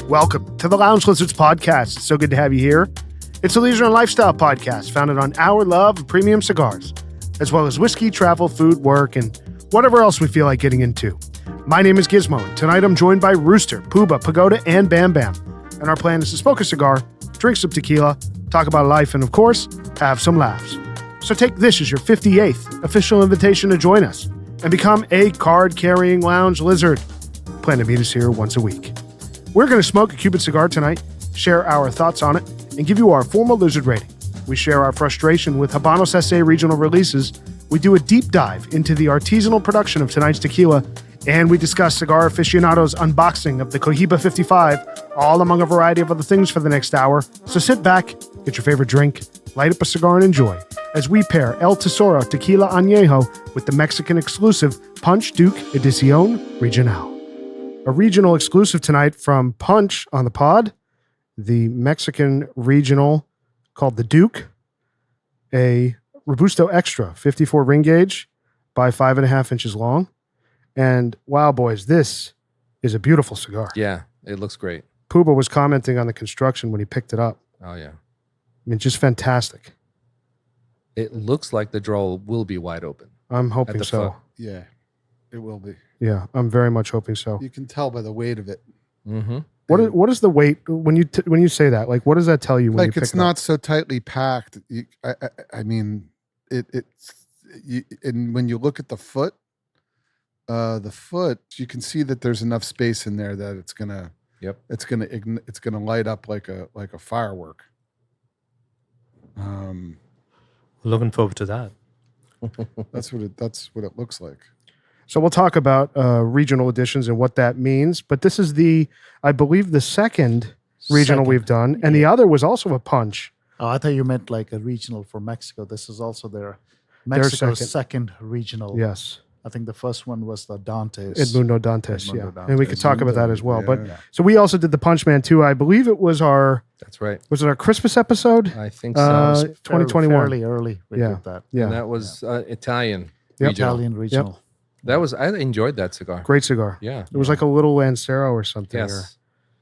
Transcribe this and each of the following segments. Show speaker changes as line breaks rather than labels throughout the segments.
welcome to the Lounge Lizards podcast. It's so good to have you here. It's a leisure and lifestyle podcast founded on our love of premium cigars, as well as whiskey, travel, food, work, and whatever else we feel like getting into. My name is Gizmo, and tonight I'm joined by Rooster, Puba, Pagoda, and Bam Bam. And our plan is to smoke a cigar, drink some tequila, talk about life, and of course, have some laughs. So take this as your 58th official invitation to join us and become a card-carrying lounge lizard. Plan to meet us here once a week. We're going to smoke a Cuban cigar tonight, share our thoughts on it, and give you our formal lizard rating. We share our frustration with Habanos S.A. regional releases. We do a deep dive into the artisanal production of tonight's tequila, and we discuss Cigar Aficionados' unboxing of the Cohiba 55, all among a variety of other things for the next hour. So sit back, get your favorite drink, light up a cigar, and enjoy as we pair El Tesoro Tequila Añejo with the Mexican exclusive Punch Duke Edición Regional. A regional exclusive tonight from Punch on the pod, the Mexican regional called the Duke, a Robusto Extra, 54 ring gauge by 5.5 inches long. And wow, boys, this is a beautiful cigar.
Yeah, it looks great.
Puba was commenting on the construction when he picked it up.
Oh, yeah.
I mean, just fantastic.
It looks like the drawer will be wide open.
I'm hoping so.
foot.
Yeah, it will be.
Yeah, I'm very much hoping so.
You can tell by the weight of it.
Mm-hmm.
What is the weight when you say that? Like, what does that tell you when you
Like
pick
it's
it
not
up?
so tightly packed. I mean, and when you look at the foot, you can see that there's enough space in there that it's gonna light up like a firework.
Looking forward to that.
That's what it looks like.
So we'll talk about regional editions and what that means. But this is I believe, the second regional we've done, and the other was also a Punch.
Oh, I thought you meant like a regional for Mexico. This is also their Mexico's second regional.
Yes.
I think the first one was the Dantes.
Edmundo Dantes,
Edmundo
yeah.
Dantes.
And we could talk about that as well. But
Yeah.
so we also did the Punch Man too. I believe it was
That's right.
our Christmas episode?
I think so.
2021.
Fairly early. We did that.
Yeah.
And that was Italian.
Yep.
regional.
Italian regional.
I enjoyed that cigar.
Great cigar.
Yeah.
It was like a little Lancero or something. Or
Yes.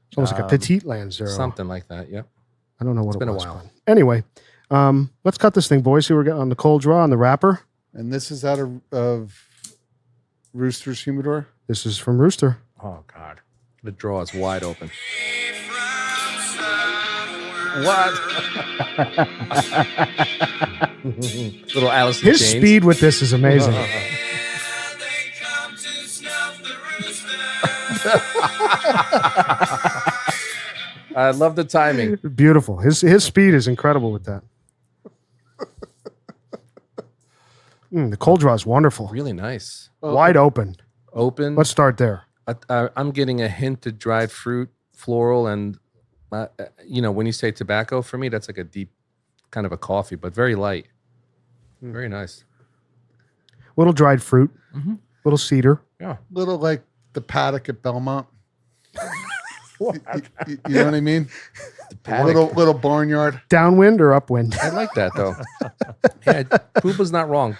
it's almost like a petite Lancero.
Something like that. Yep.
I don't know what
It's
it
been a
was.
while.
But anyway, let's cut this thing, boys. See, we're getting on the cold draw on the wrapper.
And this is out of Rooster's Humidor.
This is from Rooster.
Oh, God. The drawer is wide open. What? Little Alice in
His
Chains.
speed with this is amazing.
I love the timing.
Beautiful. His speed is incredible with that. The cold draw is wonderful.
Really nice.
Wide open.
Open.
Let's start there.
I'm getting a hint of dried fruit, floral, and when you say tobacco, for me, that's like a deep kind of a coffee, but very light. Very nice.
Little dried fruit.
Mm-hmm.
Little cedar.
Yeah.
Little like the paddock at Belmont. You know what I mean?
The paddock.
Little barnyard.
Downwind or upwind?
I like that though. Yeah, Poopa's not wrong.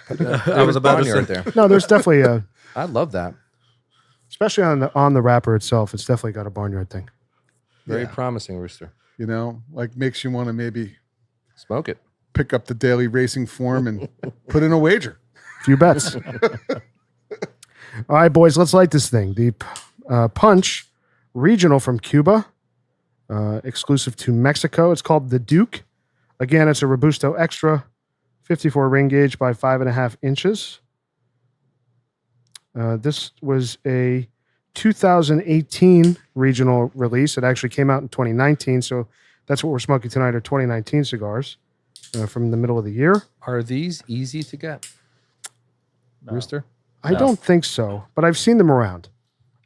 I was about to say.
there.
No, there's definitely
I love that.
especially on the wrapper itself. It's definitely got a barnyard thing.
Very promising, Rooster.
You know, like makes you want to maybe
Smoke it.
pick up the daily racing form and put in a wager.
Few bets. All right, boys, let's light this thing. The Punch regional from Cuba, exclusive to Mexico. It's called the Duke. Again, it's a Robusto Extra, 54 ring gauge by 5.5 inches. This was a 2018 regional release. It actually came out in 2019, so that's what we're smoking tonight are 2019 cigars from the middle of the year.
Are these easy to get, Rooster?
I don't think so, but I've seen them around.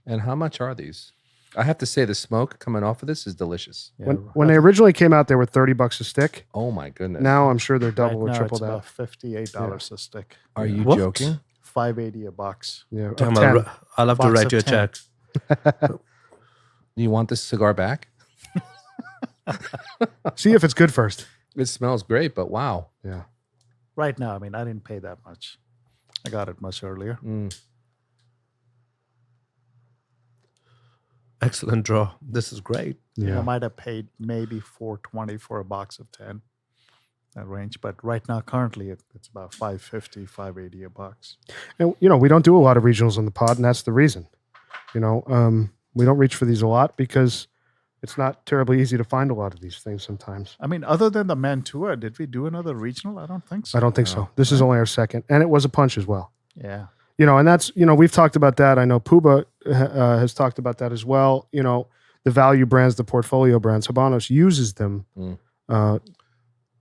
And how much are these? I have to say the smoke coming off of this is delicious.
Yeah,
When they originally came out, they were $30 a stick.
Oh my goodness.
Now I'm sure they're
right
double or
now
triple
it's
that.
about $58 a stick.
Are you
What?
joking?
$5.80 a box.
Yeah,
Damn,
of 10.
I'll have to
Box
write
of
you a
10.
check.
Do you want this cigar back?
See if it's good first.
It smells great, but wow.
Yeah.
Right now, I mean, I didn't pay that much. I got it much earlier.
Excellent draw. This is great.
I might have paid maybe $4.20 for a box of 10, that range. But right now, currently, it's about $5.50, $5.80 a box.
And, we don't do a lot of regionals on the pod, and that's the reason. We don't reach for these a lot because it's not terribly easy to find a lot of these things sometimes.
I mean, other than the Mantua, did we do another regional? I don't think so.
I don't think so. This is only our second, and it was a punch as well.
Yeah.
And that's, we've talked about that. I know Puba has talked about that as well. The value brands, the portfolio brands, Habanos uses them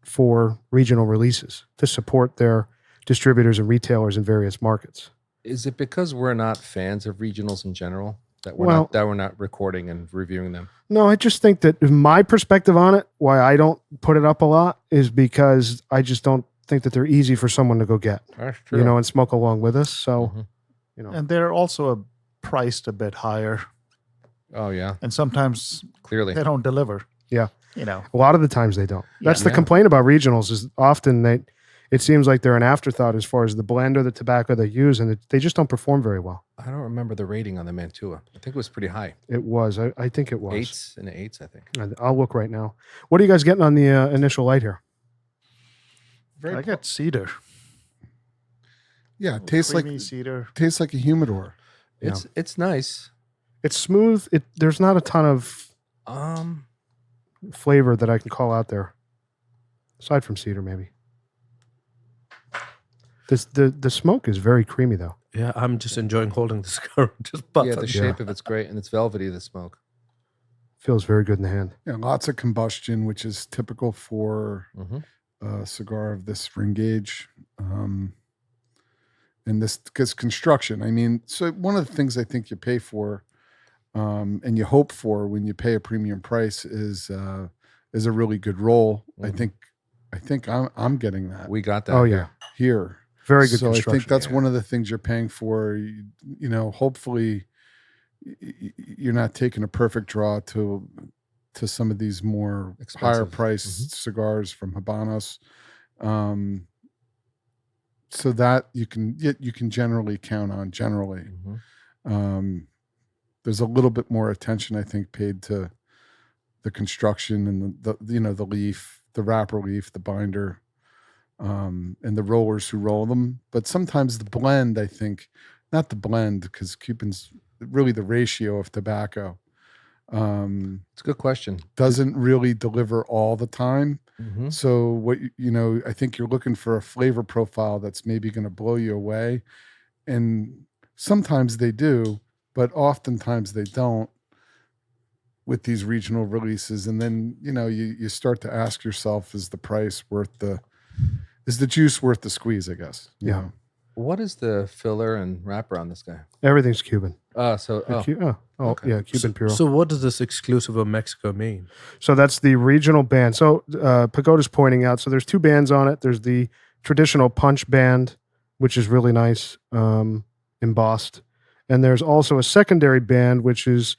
for regional releases to support their distributors and retailers in various markets.
Is it because we're not fans of regionals in general that we're not recording and reviewing them?
No, I just think that my perspective on it, why I don't put it up a lot, is because I just don't think that they're easy for someone to go get.
That's true.
And smoke along with us. So,
And they're also priced a bit higher.
Oh yeah,
and sometimes
clearly
they don't deliver.
Yeah,
A
lot of the times they don't. That's the
Yeah.
complaint about regionals is often it seems like they're an afterthought as far as the blend or the tobacco they use, and they just don't perform very well.
I don't remember the rating on the Mantua. I think it was pretty high.
It was. I think it was.
Eights, I think.
I'll look right now. What are you guys getting on the initial light here?
I get cedar.
Yeah, it tastes like
Creamy cedar.
tastes like a humidor.
It's nice.
It's smooth. There's not a ton of flavor that I can call out there, aside from cedar maybe. The smoke is very creamy though.
Yeah, I'm just enjoying holding the cigar.
The shape of it's great, and it's velvety. The smoke
Feels very good in the hand.
Yeah, lots of combustion, which is typical for a cigar of this ring gauge. And this because construction. I mean, so one of the things I think you pay for, and you hope for when you pay a premium price is a really good roll. I think I'm getting that.
we got that.
Oh yeah,
Here.
very good
So I
construction.
think that's one of the things you're paying for. Hopefully you're not taking a perfect draw to some of these more
Expensive.
higher priced cigars from Habanos. So that you can generally count on generally. There's a little bit more attention, I think, paid to the construction and the leaf, the wrapper leaf, the binder, and the rollers who roll them. But sometimes the blend, I think, not the blend, because Cuban's really the ratio of tobacco.
It's a good question.
Doesn't really deliver all the time.
Mm-hmm.
So what I think you're looking for a flavor profile that's maybe going to blow you away, and sometimes they do, but oftentimes they don't with these regional releases. And then you start to ask yourself, is the juice worth the squeeze? I guess. You know?
What is the filler and wrapper on this guy?
Everything's Cuban.
Okay.
Yeah, Cuban Puro.
So what does this exclusive of Mexico mean?
So that's the regional band. So Pagoda's pointing out, so there's two bands on it. There's the traditional punch band, which is really nice, embossed. And there's also a secondary band, which is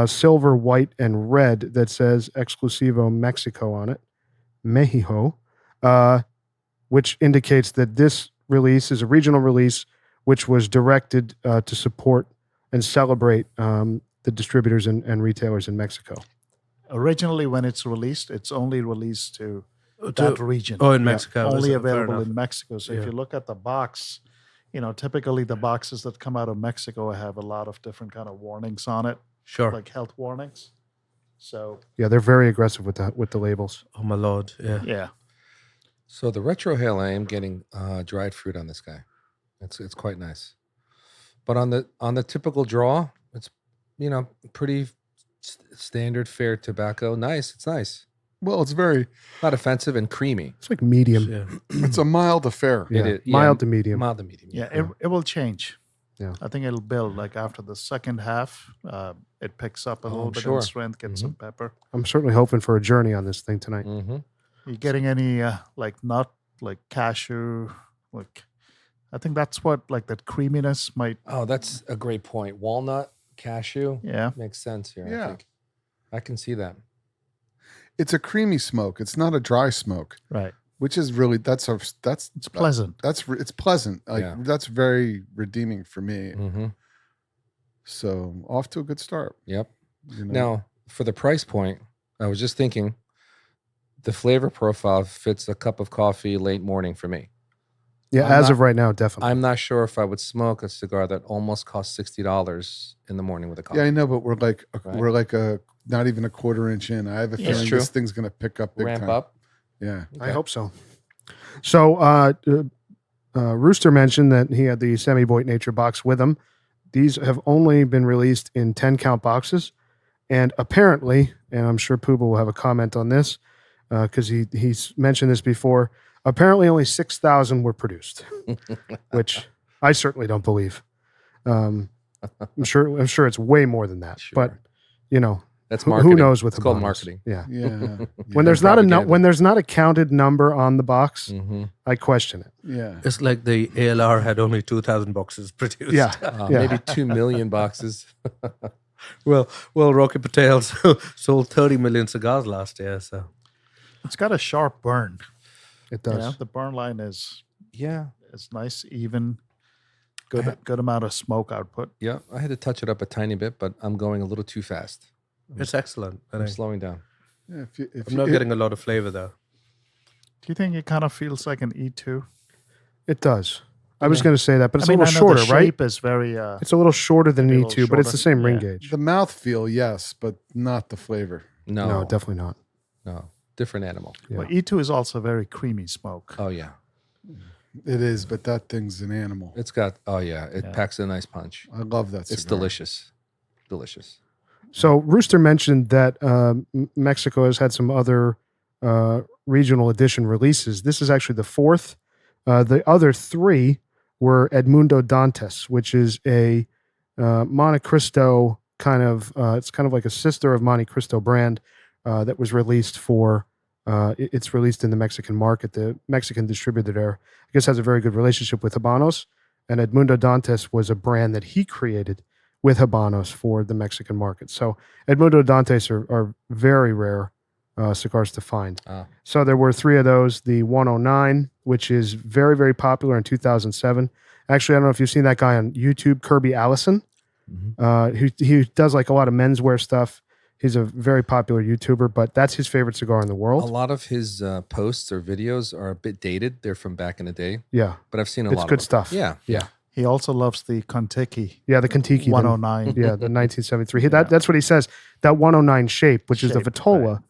silver, white, and red that says Exclusivo Mexico on it, Mexico, which indicates that this release is a regional release, which was directed to support and celebrate the distributors and retailers in Mexico.
Originally, when it's released, it's only released to that region.
Oh, in Mexico.
Only
Fair
available
enough.
in Mexico. So if you look at the box, typically the boxes that come out of Mexico have a lot of different kind of warnings on it,
Sure.
like health warnings. So
Yeah, they're very aggressive with the labels.
Oh my lord. Yeah.
yeah,
So the retro hail, I am getting dried fruit on this guy. It's quite nice. But on the typical draw, it's pretty standard fare tobacco. Nice. It's nice.
Well, it's very.
Not offensive and creamy.
It's like medium.
Yeah.
It's a mild affair.
Yeah,
It is,
mild to medium.
Mild to medium.
yeah, it will change.
Yeah.
I think it'll build like after the second half. It picks up a little bit
sure.
in strength, get some pepper.
I'm certainly hoping for a journey on this thing tonight.
Mm-hmm.
You getting any like nut, like cashew, like I think that's what like that creaminess might.
Oh, that's a great point. Walnut, cashew.
Yeah,
Makes sense here.
Yeah.
I think I can see that.
It's a creamy smoke. It's not a dry smoke,
right.
which is really
It's pleasant.
it's pleasant. Like
Yeah.
that's very redeeming for me.
Mm-hmm.
So off to a good start.
Yep.
You know?
Now, for the price point, I was just thinking the flavor profile fits a cup of coffee late morning for me.
Yeah,
I'm
as
not-
of right now, definitely.
I'm not sure if I would smoke a cigar that almost costs $60 in the morning with a coffee.
Yeah, I know, but we're like
Right.
not even a quarter inch in. I have a
Yeah.
feeling
True.
this thing's gonna pick up big
Ramp
time.
up.
Yeah.
I hope so. So, Rooster mentioned that he had the Semi-Boit Nature box with him. These have only been released in 10 count boxes. And apparently, and I'm sure Puba will have a comment on this because he's mentioned this before, apparently only 6,000 were produced, which I certainly don't believe. I'm sure it's way more than that.
Sure.
But, you know,
That's
who
marketing.
knows with
It's called
Habanos.
marketing.
Yeah.
Yeah.
When there's not
propaganda.
when there's not a counted number on the box,
Mm-hmm.
I question it.
Yeah.
It's like the ALR had only 2,000 boxes produced.
Yeah. Yeah.
Maybe 2 million boxes.
Well, Rocky Patel sold 30 million cigars last year. So
It's got a sharp burn.
It
You
does.
know, the burn line is
Yeah.
nice, even, good amount of smoke output.
Yeah. I had to touch it up a tiny bit, but I'm going a little too fast.
it's excellent. I
I'm
think.
slowing down.
Yeah, if
I'm not getting a lot of flavor though.
Do you think it kind of feels like an E2?
It does. I was going to say that, but it's a
I
little
know
shorter,
the
right?
shape is very.
It's a little shorter than
Maybe a
an
little
E2, but it's the
shorter.
same ring
Yeah.
gauge.
the mouth feel, yes, but not the flavor.
No.
No, definitely not.
No. Different animal.
Yeah.
But E2 is also very creamy smoke.
Oh, yeah.
It is, but that thing's an animal.
It's got, oh, yeah. It
Yeah.
packs a nice punch.
I love that cigar.
It's delicious. Delicious.
So Rooster mentioned that Mexico has had some other regional edition releases. This is actually the fourth. The other three were Edmundo Dantes, which is a Monte Cristo kind of, it's kind of like a sister of Monte Cristo brand that was released for, it's released in the Mexican market. The Mexican distributor there, I guess, has a very good relationship with Habanos. And Edmundo Dantes was a brand that he created with Habanos for the Mexican market. So Edmundo Dantes are very rare cigars to find.
Ah.
So there were three of those. The 109, which is very, very popular in 2007. Actually, I don't know if you've seen that guy on YouTube, Kirby Allison, who does like a lot of menswear stuff. He's a very popular YouTuber, but that's his favorite cigar in the
A
world.
lot of his posts or videos are a bit dated. They're from back in the day,
Yeah,
but I've seen a
it's
lot
good
of them.
stuff.
Yeah.
Yeah.
He also loves the Kontiki
Yeah, the Kentucky.
109.
Yeah, the 1973. That's what he says. That 109 shape, which is the
Shape,
Vitola,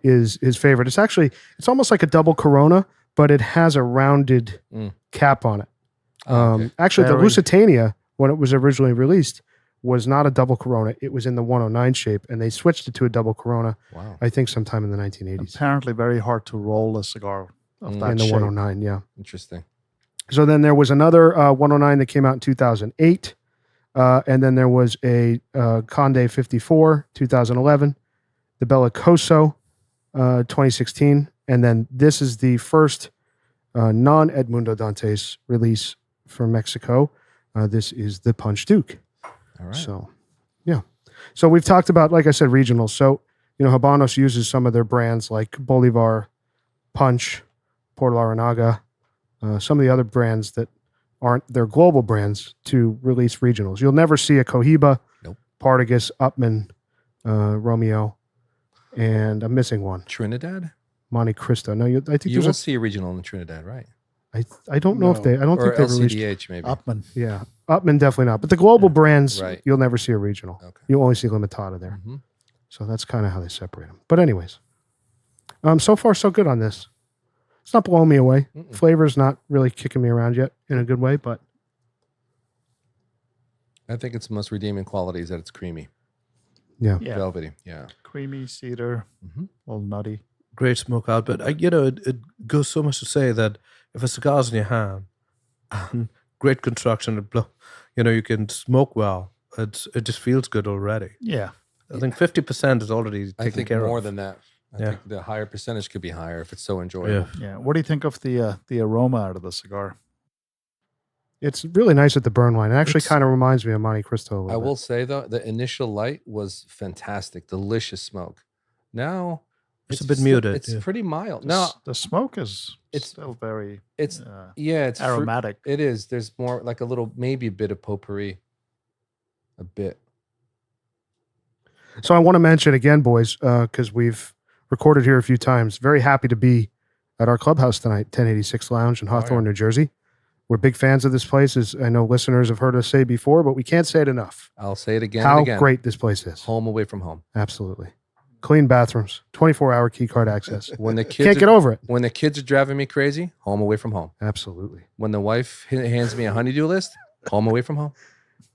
is his favorite. It's almost like a double Corona, but it has a rounded cap on it.
Okay.
Actually,
Very-
the Lusitania, when it was originally released, was not a double Corona. It was in the 109 shape, and they switched it to a double Corona,
Wow.
I think sometime in the 1980s.
Apparently, very hard to roll a cigar of that
In the
shape.
109, yeah.
Interesting.
So then there was another 109 that came out in 2008. And then there was a Conde 54, 2011. The Bellicoso, 2016. And then this is the first non-Edmundo Dantes release from Mexico. This is the Punch Duke.
All right.
So, yeah. So we've talked about, like I said, regional. So, Habanos uses some of their brands like Bolivar, Punch, Por Laranaga, some of the other brands that aren't their global brands to release regionals. You'll never see a Cohiba,
Nope.
Partagas, Upman, Romeo, and I'm missing one,
Trinidad?
Monte Cristo. No, I think
You
there's
will see a regional in Trinidad, right?
I don't know if
No.
I don't
Or
think they released.
LCDH, maybe.
Upman.
Yeah, Upman definitely not. But the global brands,
Right.
you'll never see a regional.
Okay.
You'll only see Limitada there.
Mhm.
So that's kind of how they separate them. But anyways, so far so good on this. It's not blowing me away.
Mm-mm.
Flavor's not really kicking me around yet in a good way, but
I think its most redeeming quality is that it's creamy,
yeah.
Yeah.
velvety. Yeah.
Creamy, cedar,
Mhm.
a little nutty.
Great smoke out, but it goes so much to say that if a cigar's in your hand and great construction, you can smoke well. It just feels good already.
Yeah.
I think 50% is already
I
taken
think
care
more
of.
than that. I
Yeah.
think the higher percentage could be higher if it's so enjoyable.
Yeah.
Yeah. What do you think of the aroma out of the cigar?
It's really nice at the burn line. It actually
It's-
kind of reminds me of Monte Cristo a little
I
bit.
will say though, the initial light was fantastic, delicious smoke. Now
It's a bit muted,
It's
yeah.
pretty mild.
The
No,
the smoke is
it's-
still very
it's
uh,
yeah, it's
aromatic.
It is. There's more like a little, maybe a bit of potpourri, a bit.
So I want to mention again, boys, because we've recorded here a few times. Very happy to be at our clubhouse tonight, 1086 Lounge in Hawthorne, New Jersey. We're big fans of this place, as I know listeners have heard us say before, but we can't say it enough.
I'll say it again
How
and again.
great this place is.
Home away from home.
Absolutely. Clean bathrooms, 24-hour key card access.
When the kids
Can't get over it.
When the kids are driving me crazy, home away from home.
Absolutely.
When the wife hands me a honeydew list, home away from home.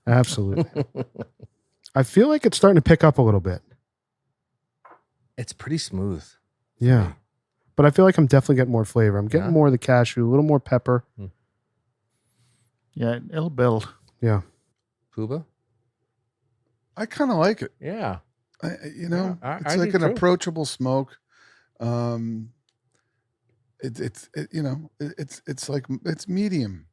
Absolutely. I feel like it's starting to pick up a little bit.
It's pretty smooth.
Yeah. But I feel like I'm definitely getting more flavor. I'm getting more of the cashew, a little more pepper.
Yeah, it'll build.
Yeah.
Puba?
I kind of like it.
Yeah.
It's like an approachable smoke. It's medium.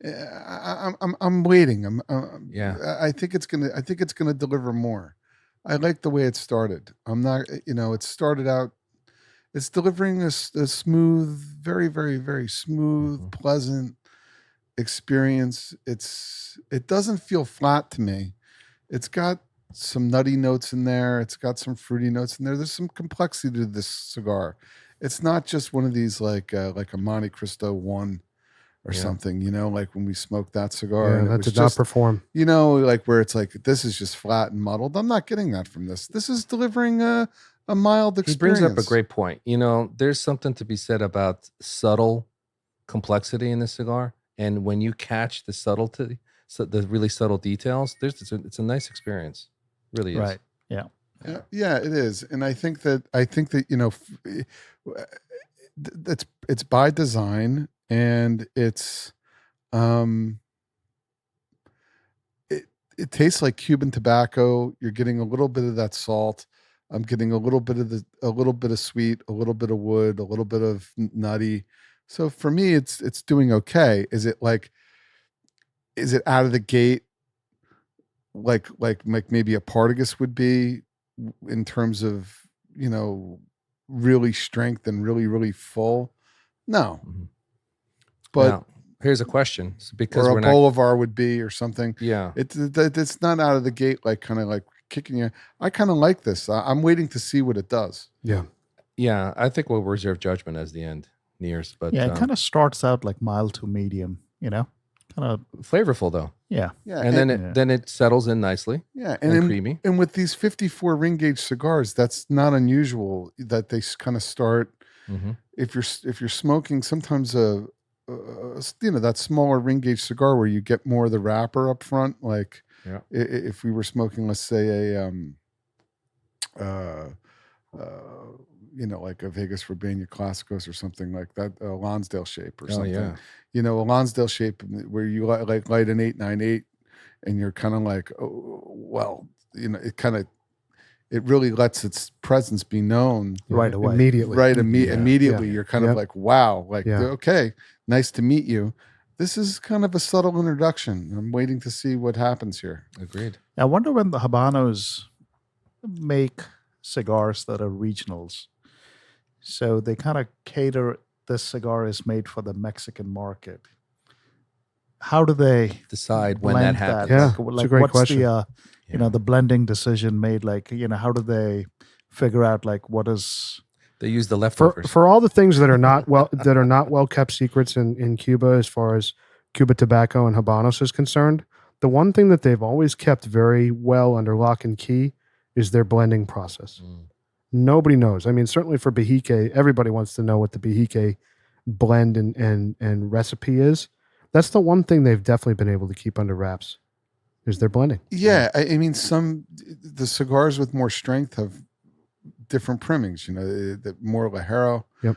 I'm waiting. I think it's gonna deliver more. I like the way it started. I'm not. It started out. It's delivering a smooth, very, very, very smooth, pleasant experience. It doesn't feel flat to me. It's got some nutty notes in there. It's got some fruity notes in there. There's some complexity to this cigar. It's not just one of these like a Monte Cristo 1 or something, like when we smoked that cigar.
Yeah, that did not perform.
Like where it's like, this is just flat and muddled. I'm not getting that from this. This is delivering a mild experience.
He brings up a great point. There's something to be said about subtle complexity in this cigar. And when you catch the subtlety, the really subtle details, it's a nice experience. Really is.
Right. Yeah.
Yeah, it is. And I think that it's by design, and it tastes like Cuban tobacco. You're getting a little bit of that salt. I'm getting a little bit of sweet, a little bit of wood, a little bit of nutty. So for me, it's doing okay. Is it out of the gate like maybe a Partagas would be in terms of really strength and really, really full? No. But
now, here's a question. Because
or a Bolivar would be or something.
Yeah.
It's not out of the gate like kind of like kicking you. I kind of like this. I'm waiting to see what it does.
Yeah.
Yeah. I think we'll reserve judgment as the end nears. But
yeah, it kind of starts out like mild to medium, kind of
flavorful though.
Yeah.
Yeah.
And then it settles in nicely.
Yeah.
And creamy.
And with these 54 ring gauge cigars, that's not unusual that they kind of start. If you're smoking sometimes that smaller ring gauge cigar where you get more of the wrapper up front, like if we were smoking, let's say like a Vegas Urbana Clásicos or something like that, a Lonsdale shape or something. A Lonsdale shape where you light an 898 and you're kind of like, oh, well, it really lets its presence be known
right away.
Immediately.
Right. Immediately. You're kind of like, wow, okay, nice to meet you. This is kind of a subtle introduction. I'm waiting to see what happens here.
Agreed.
I wonder when the Habanos make cigars that are regionals. So they kind of cater, this cigar is made for the Mexican market. How do they
decide when that happens?
Yeah, it's a great question.
The blending decision made? Like, how do they figure out like what is...
They use the leftovers.
For all the things that are not well kept secrets in Cuba, as far as Cuba tobacco and Habanos is concerned, the one thing that they've always kept very well under lock and key is their blending process. Nobody knows. I mean, certainly for Bahique, everybody wants to know what the Bahique blend and recipe is. That's the one thing they've definitely been able to keep under wraps is their blending.
Yeah, I mean, the cigars with more strength have different primings. The more Ligero.
Yep.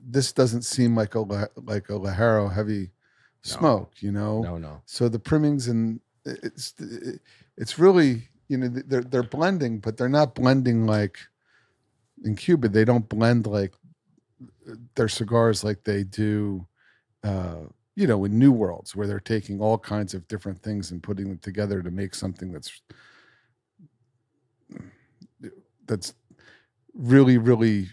This doesn't seem like a Ligero heavy smoke.
No.
So the primings and it's really. They're blending, but they're not blending like in Cuba. They don't blend like their cigars like they do, in New Worlds, where they're taking all kinds of different things and putting them together to make something that's really, really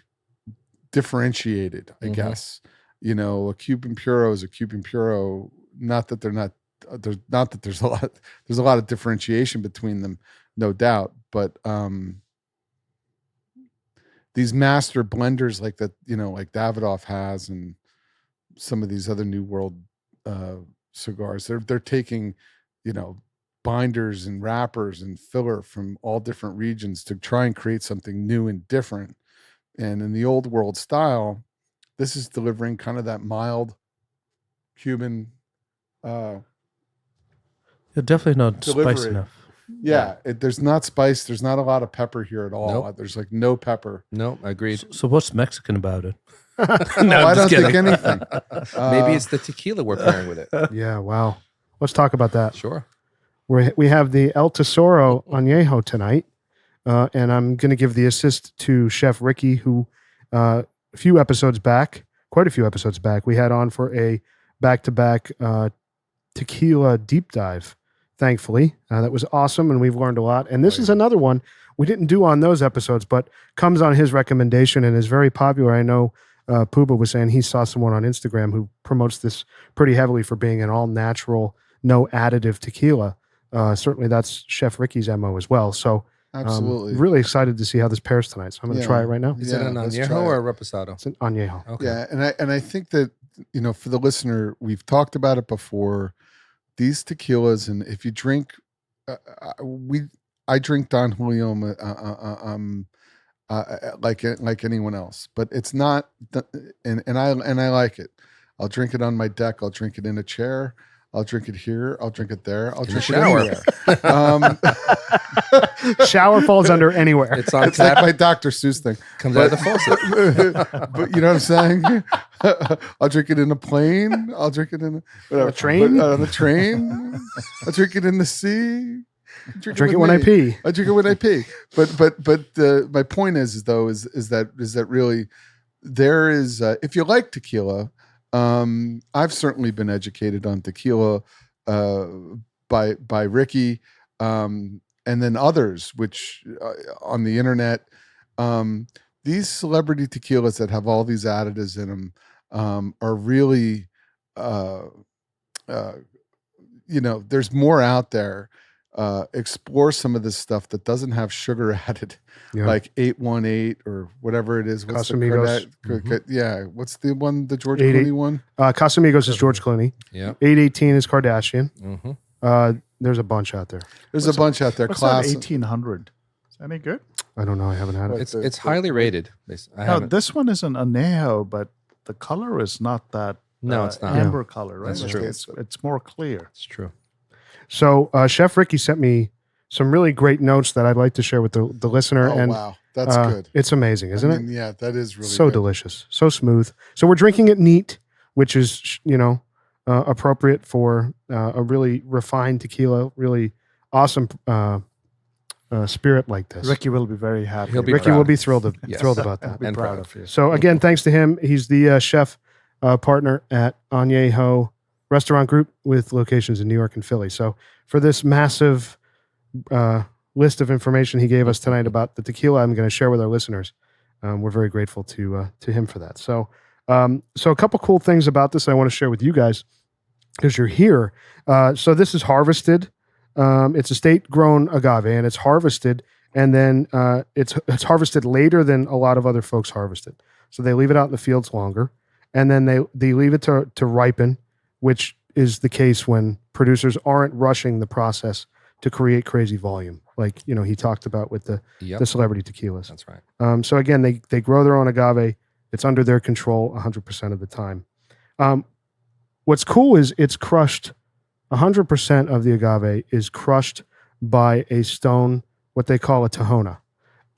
differentiated, I guess. A Cuban Puro is a Cuban Puro. Not that they're not there's not that there's a lot of differentiation between them, no doubt, but these master blenders like that, like Davidoff has, and some of these other New World cigars, they're taking, binders and wrappers and filler from all different regions to try and create something new and different. And in the old world style, this is delivering kind of that mild Cuban
definitely not
delivery.
spicy enough.
Yeah, there's not spice. There's not a lot of pepper here at all.
Nope.
There's like no pepper.
No, agreed.
So what's Mexican about it?
No, I don't think anything.
Maybe it's the tequila we're pairing with it.
Yeah, wow. Let's talk about that.
Sure.
We have the El Tesoro Añejo tonight, and I'm going to give the assist to Chef Ricky, who quite a few episodes back, we had on for a back-to-back tequila deep dive, thankfully. That was awesome, and we've learned a lot. And this is another one we didn't do on those episodes, but comes on his recommendation and is very popular. I know Puba was saying he saw someone on Instagram who promotes this pretty heavily for being an all-natural, no additive tequila. Certainly that's Chef Ricky's MO as well. So
Absolutely.
Really excited to see how this pairs tonight. So I'm going to try it right now.
Is it an añejo or a reposado?
It's an añejo.
Okay.
Yeah, and I think that, for the listener, we've talked about it before. These tequilas, and if you drink, I drink Don Julio like anyone else, but it's not, and I like it. I'll drink it on my deck. I'll drink it in a chair. I'll drink it here. I'll drink it there. I'll drink it anywhere.
Shower falls under anywhere.
It's on
It's
tap.
like my Dr. Seuss thing.
Comes out of the faucet.
But you know what I'm saying? I'll drink it in a plane. I'll drink it in
a train.
On the train. I'll drink it in the sea.
Drink it when I pee.
I drink it when I pee. But my point is that really there is if you like tequila, I've certainly been educated on tequila by Ricky, and then others, which on the internet. These celebrity tequilas that have all these additives in them are really, there's more out there. Explore some of this stuff that doesn't have sugar added, like 818 or whatever it is. What's
Casamigos.
Yeah. What's the one, the George Clooney one?
Casamigos is George Clooney.
Yeah.
818 is Kardashian.
Mm-hmm.
There's a bunch out there.
There's a bunch out there.
What's
Class.
that 1800? Is that any good?
I don't know. I haven't had it.
It's highly rated.
No, this one is an añejo, but the color is not that
No, it's not.
amber color, right?
That's true.
It's more clear.
It's true.
So Chef Ricky sent me some really great notes that I'd like to share with the listener.
Oh,
and
wow. That's good.
It's amazing, isn't it?
Yeah, that is really
so
good.
delicious, so smooth. So we're drinking it neat, which is appropriate for a really refined tequila, really awesome spirit like this.
Ricky will be very happy.
Ricky will be thrilled about that.
Be proud of you.
So again, thanks to him. He's the chef partner at Añejo Restaurant Group with locations in New York and Philly. So for this massive list of information he gave us tonight about the tequila, I'm going to share with our listeners. We're very grateful to him for that. So a couple cool things about this I want to share with you guys because you're here. So this is harvested. It's a state-grown agave, and it's harvested, and then it's harvested later than a lot of other folks harvest it. So they leave it out in the fields longer, and then they leave it to ripen, which is the case when producers aren't rushing the process to create crazy volume, like he talked about with the celebrity tequilas.
That's right.
So again, they grow their own agave. It's under their control 100% of the time. What's cool is it's crushed. 100% of the agave is crushed by a stone, what they call a tahona.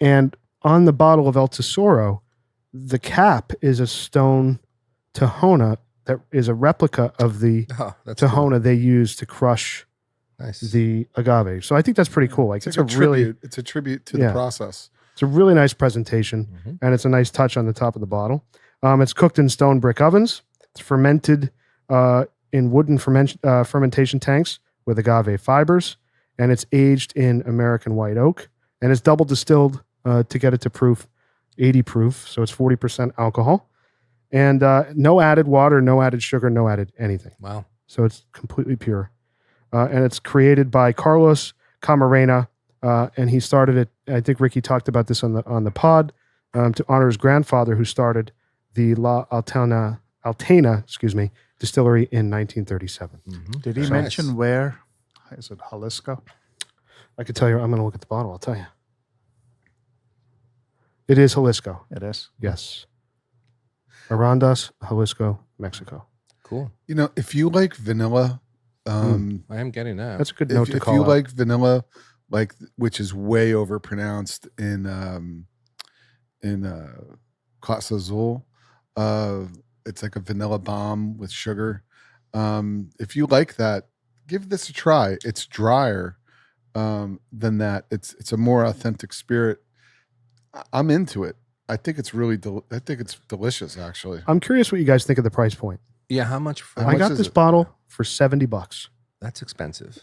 And on the bottle of El Tesoro, the cap is a stone tahona that is a replica of the tahona they use to crush the agave. So I think that's pretty cool. Like it's a
tribute. It's a tribute to the process.
It's a really nice presentation, and it's a nice touch on the top of the bottle. It's cooked in stone brick ovens. It's fermented in wooden fermentation tanks with agave fibers, and it's aged in American white oak, and it's double distilled to get it to proof, 80 proof, so it's 40% alcohol, and no added water, no added sugar, no added anything.
Wow.
So it's completely pure. and it's created by Carlos Camarena, and he started it. I think Ricky talked about this on the pod to honor his grandfather, who started the La Altana, distillery in 1937.
Did he mention where? Is it Jalisco?
I could tell you. I'm going to look at the bottle. I'll tell you. It is Jalisco.
It is.
Yes. Arandas, Jalisco, Mexico.
Cool.
You know, if you like vanilla,
I am getting that.
That's a good note to
if
call
you
out.
like vanilla, like which is way overpronounced in Casa Azul, it's like a vanilla bomb with sugar. If you like that, give this a try. It's drier than that. It's a more authentic spirit. I'm into it. I think it's really. I think it's delicious, actually.
I'm curious what you guys think of the price point.
Yeah, how much?
How
I
much
got
is
this
it?
bottle for $70.
That's expensive.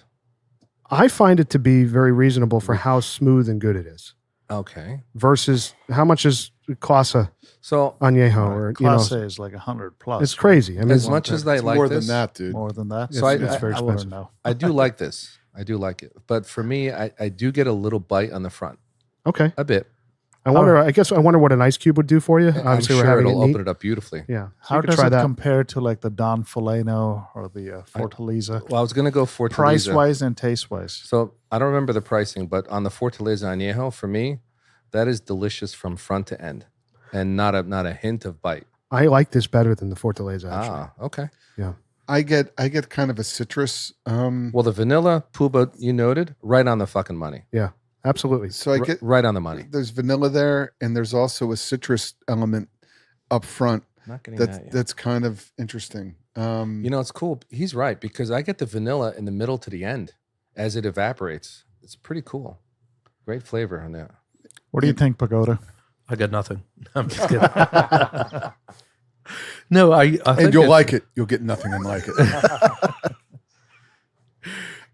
I find it to be very reasonable for how smooth and good it is.
Okay.
Versus how much is Clase
So
Añejo or
Class A is like 100 plus.
it's crazy. I mean,
as much as I
It's
like
more
this,
than that, dude.
More than that.
So
it's very
I wouldn't
expensive.
know.
I do like this. I do like it. But for me, I do get a little bite on the front.
Okay.
A bit.
I wonder what an ice cube would do for you.
I'm
Obviously,
sure
we're having
it'll
it neat.
open it up beautifully.
Yeah. So
How
you could
does
try
it
that.
compare to like the Don Fulano or the Fortaleza?
Well, I was going to go Fortaleza.
Price wise and taste wise.
So I don't remember the pricing, but on the Fortaleza Añejo, for me, that is delicious from front to end, and not a hint of bite.
I like this better than the Fortaleza, actually.
Ah, okay.
I get kind of a citrus.
Well, the vanilla Puba you noted right on the fucking money.
Yeah, absolutely.
So I get
Right on the money.
there's vanilla there, and there's also a citrus element up front.
Not getting that yet.
That's kind of interesting.
You know, it's cool. He's right because I get the vanilla in the middle to the end as it evaporates. It's pretty cool. Great flavor on that.
What do you think, Pagoda?
I got nothing. I'm just kidding. No, I think
And you'll
it's-
like it. You'll get nothing and like it.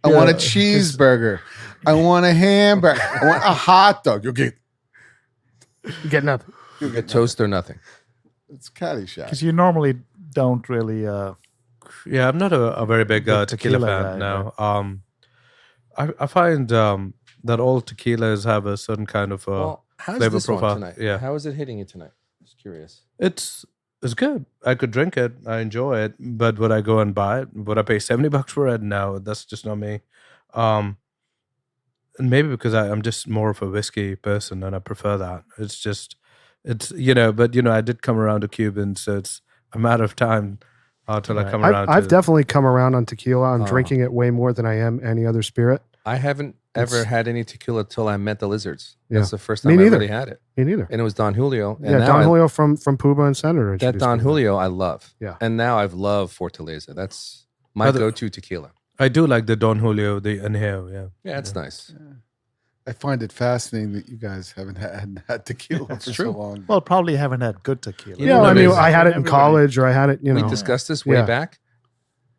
I want a cheeseburger. I want a hamburger. I want a hot dog. You'll get.
You get nothing.
You get toast or nothing.
It's Caddyshack.
Because you normally don't really.
Yeah, I'm not a very big
Big
tequila
tequila
fan.
guy,
No, I find that all tequilas have a certain kind of
Well, how's
flavor
this
profile.
one tonight?
Yeah.
How is it hitting you tonight? Just curious.
it's good. I could drink it. I enjoy it. But would I go and buy it? Would I pay $70 for it? No, that's just not me. And maybe because I'm just more of a whiskey person and I prefer that. But I did come around to Cuban, so it's a matter of time till I
Right.
come around.
I've
to,
definitely come around on tequila. I'm
Oh.
drinking it way more than I am any other spirit.
I haven't ever had any tequila till I met the lizards.
Yeah.
That's the first
Me
time I
neither.
really had it.
Me neither.
And it was Don Julio. And
Yeah,
now
Don Julio from Puba and Senator.
that
introduced
Don
me to
Julio I love.
Yeah.
And now I've loved Fortaleza. That's my
Other-
go-to tequila.
I do like the Don Julio, the Añejo. Yeah.
Yeah, it's nice.
I find it fascinating that you guys haven't had tequila for so
true.
long.
Well, probably haven't had good tequila.
that. Yeah, I mean,
Everybody-
I had it in
Everybody-
college or I had it,
We
know.
discussed this way
Yeah.
back.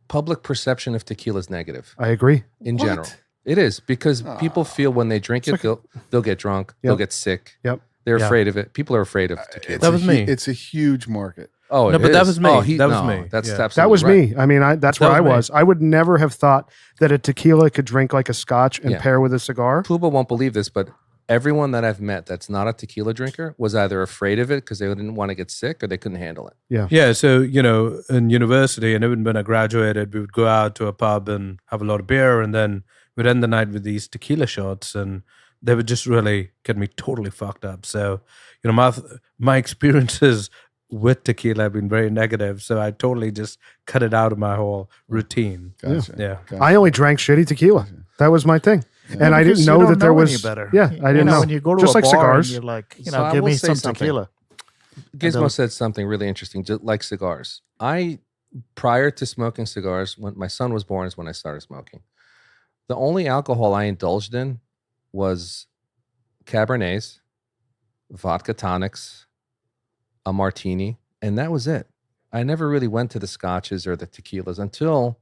Public perception of tequila is negative
I agree.
in
What?
general. It is because people feel when they drink it, they'll get drunk, they'll
Yep.
get sick.
Yep.
They're
Yeah.
afraid of it. People are afraid of tequila.
That was me.
It's a huge market.
Oh,
No,
it
but that
is.
was me.
Oh,
That was
no,
me.
That's
Yeah.
absolutely
That was
right.
me. I mean, that's
That
where I
was me.
was. I would never have thought that a tequila could drink like a scotch and
Yeah.
pair with a cigar.
Puba won't believe this, but everyone that I've met that's not a tequila drinker was either afraid of it because they didn't want to get sick or they couldn't handle it.
Yeah, so in university, and even when I graduated, we would go out to a pub and have a lot of beer, and then we'd end the night with these tequila shots, and they would just really get me totally fucked up. So, my experiences with tequila have been very negative, so I totally just cut it out of my whole routine.
Gotcha.
Yeah.
Gotcha.
I only drank shitty tequila. That was my thing. And I
Because
didn't
you
know
don't
that there
know
was
any better.
Yeah, I didn't know.
When you go to
Just
a
like
bar
cigars.
and you're like,
So I
give
will
me
say
some
something.
tequila.
Gizmo said something really interesting, just like cigars. Prior to smoking cigars, when my son was born is when I started smoking. The only alcohol I indulged in was Cabernets, vodka tonics, a martini, and that was it. I never really went to the scotches or the tequilas until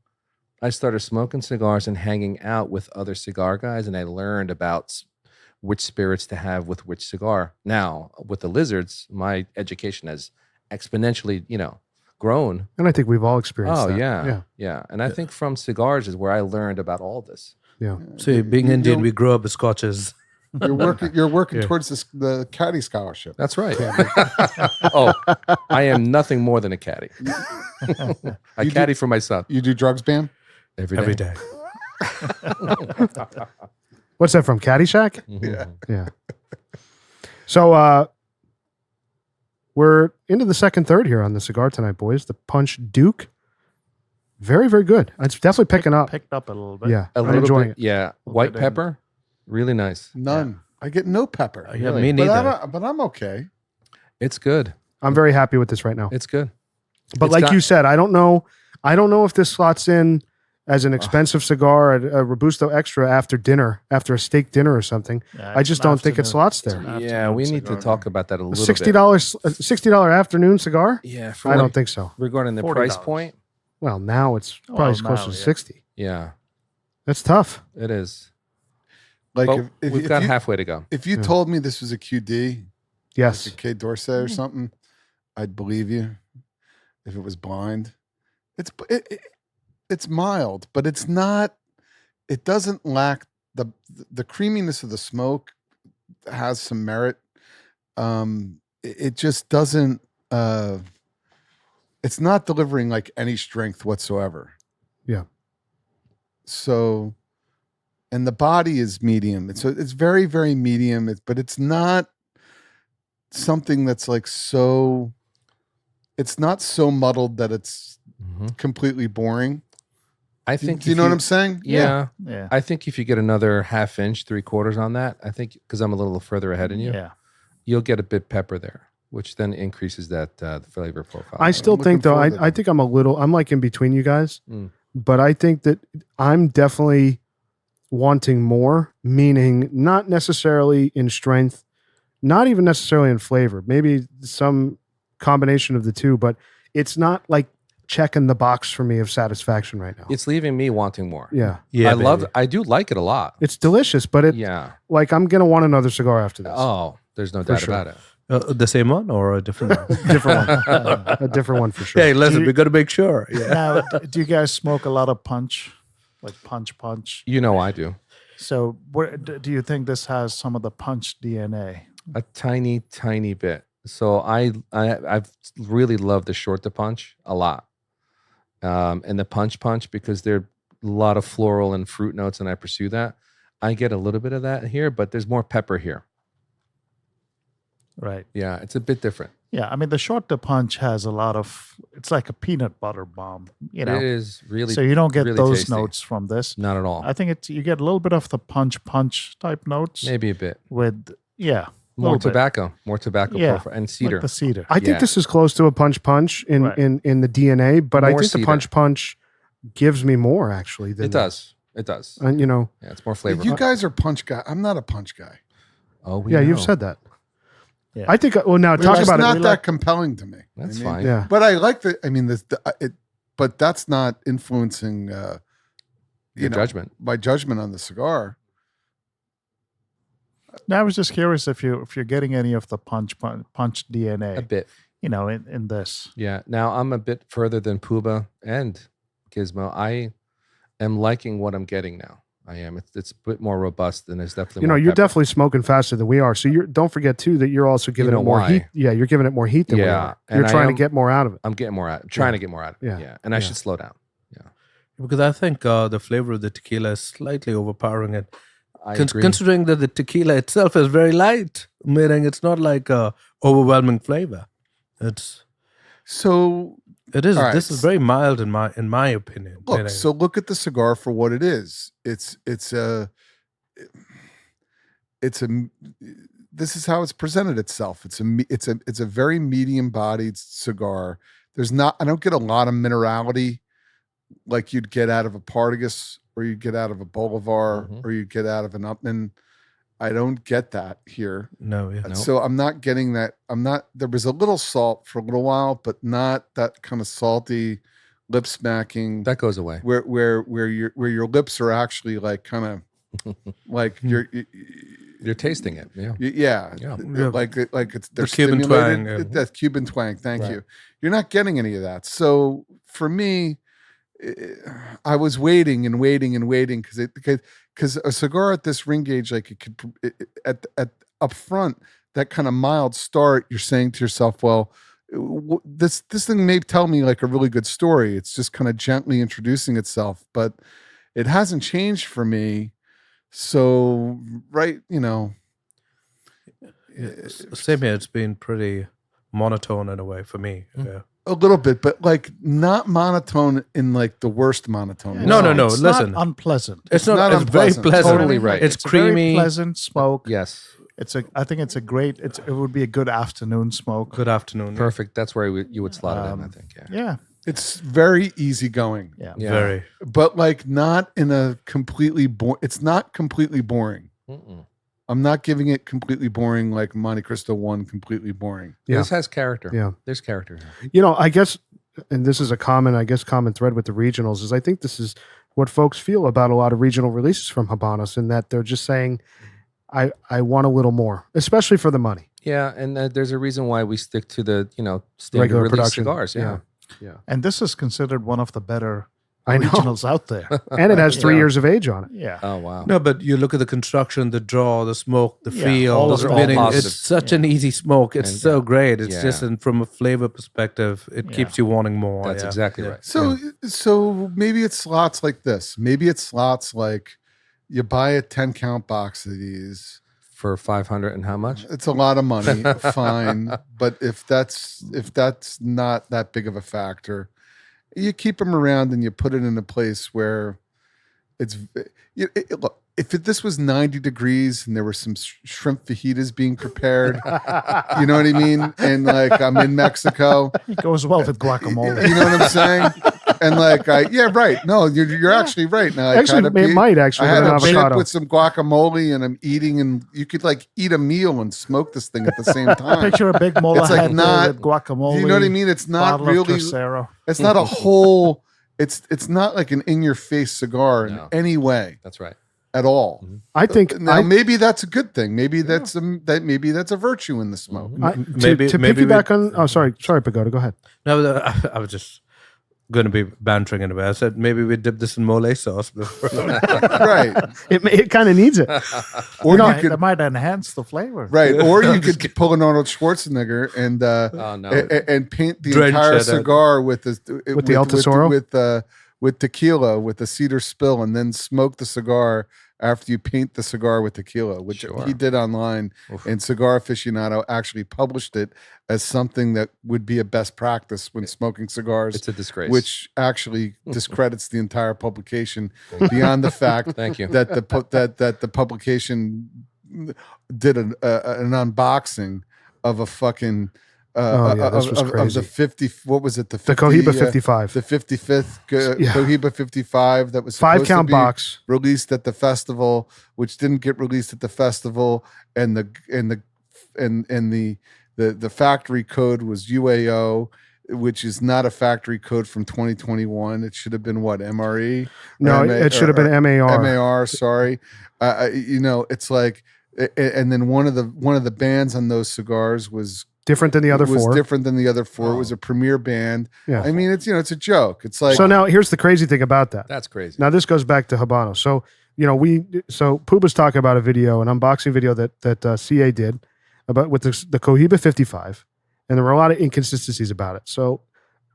I started smoking cigars and hanging out with other cigar guys, and I learned about which spirits to have with which cigar. Now, with the lizards, my education has exponentially, grown.
And I think we've all experienced
Oh
that.
yeah. And I think from cigars is where I learned about all this.
Yeah.
See, being Indian, we grew up with scotches.
You're working
Yeah.
towards the caddy scholarship.
That's right. Oh, I am nothing more than a caddy. I caddy for my son
You do drugs, Bam?
every day.
What's that from? Caddyshack?
Yeah.
Yeah. So we're into the second third here on the cigar tonight, boys. The Punch Duke. Very, very good. It's definitely picking up.
Picked up a little bit.
Yeah.
A
I'm
little
enjoying
bit,
it.
yeah. White
bit
pepper, really nice.
None. I get no pepper.
Yeah,
Really?
me neither.
But I'm okay.
It's good.
I'm very happy with this right now.
It's good.
But
It's
like
got-
you said, I don't know if this slots in as an expensive cigar, a Robusto Extra after dinner, after a steak dinner or something.
Yeah,
I
it's
just
an
don't think it
afternoon-
slots
it's
there.
an
Yeah,
afternoon
we need to
cigar.
talk about that a little
$60,
bit.
$60 afternoon cigar?
Yeah,
I don't think so.
regarding the
$40.
price point.
Well, now it's
Well,
probably
now,
closer to
yeah.
60.
Yeah,
That's tough.
it is.
Like
But we've got
you,
halfway to go.
if you
Yeah.
told me this was a QD,
Yes.
like a K Dorsey or something, I'd believe you. If it was blind, it's mild, but it's not. It doesn't lack the creaminess of the smoke. Has some merit. It just doesn't. It's not delivering like any strength whatsoever.
Yeah.
So, and the body is medium. It's very, very medium. But it's not something that's like so. It's not so muddled that it's
Mhm.
completely boring.
I
Do
think.
you
if
know what I'm saying?
Yeah,
Yeah.
I think if you get another half inch, 3/4 on that, I think because I'm a little further ahead than you,
Yeah.
you'll get a bit pepper there, which then increases that the flavor profile.
I still
looking
think, though,
forward to
I
that.
think I'm like in between you guys,
Mm.
but I think that I'm definitely wanting more, meaning not necessarily in strength, not even necessarily in flavor, maybe some combination of the two, but it's not like checking the box for me of satisfaction right now.
It's leaving me wanting more.
Yeah.
Yeah,
I do like it a lot.
It's delicious, but it
Yeah.
like I'm going to want another cigar after this.
Oh, there's no
For
doubt
sure.
about it.
The same one or a different one?
Different one. A different one for sure.
Hey, listen,
you-
we got to make sure. Yeah.
Now, do you guys smoke a lot of punch, like punch?
You know I do.
So, do you think this has some of the punch DNA?
A tiny bit. So I've really loved the short to punch a lot, and the punch because there are a lot of floral and fruit notes, and I pursue that. I get a little bit of that here, but there's more pepper here.
Right.
Yeah, it's a bit different.
Yeah. I mean, the short to punch has a lot of. It's like a peanut butter bomb. You know.
It is really
So you don't get
really
those
tasty.
notes from this.
Not at all.
I think you get a little bit of the punch type notes
Maybe a bit
with
more
little bit.
tobacco,
Yeah,
profile, and cedar.
like the cedar.
I think
Yeah.
this is close to a punch in
Right.
in the DNA, but I
More
think the
cedar.
punch gives me more actually than
It does. It does.
And you know,
Yeah, it's more flavorful.
You guys are punch guy. I'm not a punch guy.
Oh, we
yeah,
know.
you've said that.
Yeah.
I think. Well, now talk
It's
about
not
it.
that compelling to me.
That's
I mean,
fine.
Yeah,
But I like the. I mean, but that's not influencing.
Your
You know,
judgment.
my judgment on the cigar.
Now, I was just curious if you're getting any of the punch
A
DNA,
bit.
you know, in this.
Yeah. Now I'm a bit further than Puba and Gizmo. I am liking what I'm getting now. I am. It's a bit more robust and there's definitely
you know,
more
you're
pepper.
definitely smoking faster than we are. So you're. Don't forget too that you're also giving
know
it more
why.
heat. Yeah, you're giving it more heat than we
Yeah,
are.
and
You're
I
trying to
am-
get more out of it.
I'm getting more out. I'm trying to get more out of it.
Yeah.
Yeah. And I
Yeah.
should slow down.
Because I think the flavor of the tequila is slightly overpowering it.
I agree.
Considering that the tequila itself is very light, meaning it's not like a overwhelming flavor.
So
It is.
All right.
This is very mild in my opinion.
look.
meaning-
So look at the cigar for what it is. It's a. This is how it's presented itself. It's a very medium bodied cigar. There's not. I don't get a lot of minerality like you'd get out of a Partagas or you'd get out of a Bolivar
Mhm.
or you'd get out of an Upman. I don't get that here.
no, yeah.
No.
So I'm not getting that. There was a little salt for a little while, but not that kind of salty, lip smacking.
that goes away.
Where your lips are actually like kind of like
You're tasting it. Yeah.
Yeah,
Yeah.
like it's they're
The Cuban
stimulated.
twang, yeah.
That's Cuban twang. Thank
Right.
you. You're not getting any of that. So for me, I was waiting and waiting and waiting because a cigar at this ring gauge, like it could at up front, that kind of mild start, you're saying to yourself, well, this thing may tell me like a really good story. It's just kind of gently introducing itself, but it hasn't changed for me. So right,
Same here. It's been pretty monotone in a way for me. Yeah.
a little bit, but like not monotone in like the worst monotone.
No.
It's
Listen,
not unpleasant.
it's not. It's very
unpleasant.
pleasant.
Totally right.
It's
a very
creamy.
pleasant smoke.
Yes.
I think it's a great. It would be a good afternoon smoke.
Good afternoon.
Perfect. That's where you would slot it in, I think. Yeah.
Yeah,
It's very easygoing,
yeah.
Yeah.
Very.
but like not in a completely it's not completely boring.
Mm-mm.
I'm not giving it completely boring like Monte Cristo 1 completely boring.
Yeah.
This has character.
Yeah.
There's character here.
I guess, and this is a common thread with the regionals, is I think this is what folks feel about a lot of regional releases from Habanos, in that they're just saying, I want a little more, especially for the money.
Yeah, and there's a reason why we stick to the standard
Regular
release
production.
cigars. Yeah.
And this is considered one of the better
I know.
originals out there.
And it has 3
Yeah.
years of age on it.
Yeah.
Oh wow.
No, but you look at the construction, the draw, the smoke, the
Yeah,
feel,
all
the
of it.
spinning.
All
It's
positive.
such an easy smoke. It's
And,
so great. It's
yeah.
just, and from a flavor perspective, it
Yeah.
keeps you wanting more.
That's
yeah.
exactly
Yeah.
right.
So maybe it's slots like this. Maybe it's slots like you buy a 10 count box of these.
For 500 and how much?
It's a lot of money, fine. But if that's not that big of a factor, you keep them around and you put it in a place where it's. Look, if this was 90 degrees and there were some shrimp fajitas being prepared, you know what I mean? And like I'm in Mexico,
It goes well with guacamole.
you know what I'm saying? And like, right. No, you're actually right. Now,
Actually, it might actually
I
with
had
an
a chip
avocado.
with some guacamole, and I'm eating, and you could like eat a meal and smoke this thing at the same time.
Picture a big mola
It's like
head
not-
there with guacamole.
You know what I mean? It's not
bottle of
really.
Tercero.
It's not a whole. It's not like an in your face cigar in
No.
any way
That's right.
at all.
I think
Now maybe that's a good thing. Maybe that's maybe that's a virtue in the smoke.
Maybe
to
we-
piggyback on. Oh, sorry, Pagoda. Go ahead.
No, I was just going to be bantering in a way. I said maybe we dip this in mole sauce before.
Right.
It kind of needs it.
Or you
That
could
might enhance the flavor.
right. Or you could pull an Arnold Schwarzenegger and
Oh no.
and paint the
Drench
entire
it.
cigar with the
El Tesoro?
with tequila with the cedar spill, and then smoke the cigar after you paint the cigar with tequila, which
Sure.
he did online.
Oof.
And Cigar Aficionado actually published it as something that would be a best practice when smoking cigars,
It's a disgrace.
which actually discredits the entire publication beyond the fact
Thank you.
that the publication did an unboxing of a fucking
this was
of the
crazy.
50. What was it? The
The
50,
Cohiba 55.
the 55th
Yeah.
Cohiba 55 that was
5
supposed to
count
be
box.
released at the festival, which didn't get released at the festival, and the factory code was UAO, which is not a factory code from 2021. It should have been what, MRE?
No,
Or MA
it should have been MAR.
MAR. Sorry, it's like, and then one of the bands on those cigars was
Different than the other
was
4.
different than the other 4.
Oh.
It was a premier band.
Yeah.
I mean, it's it's a joke. It's like
So now here's the crazy thing about that.
That's crazy.
Now this goes back to Habanos. So Puba's talking about a video, an unboxing video that CA did about with the Cohiba 55, and there were a lot of inconsistencies about it. So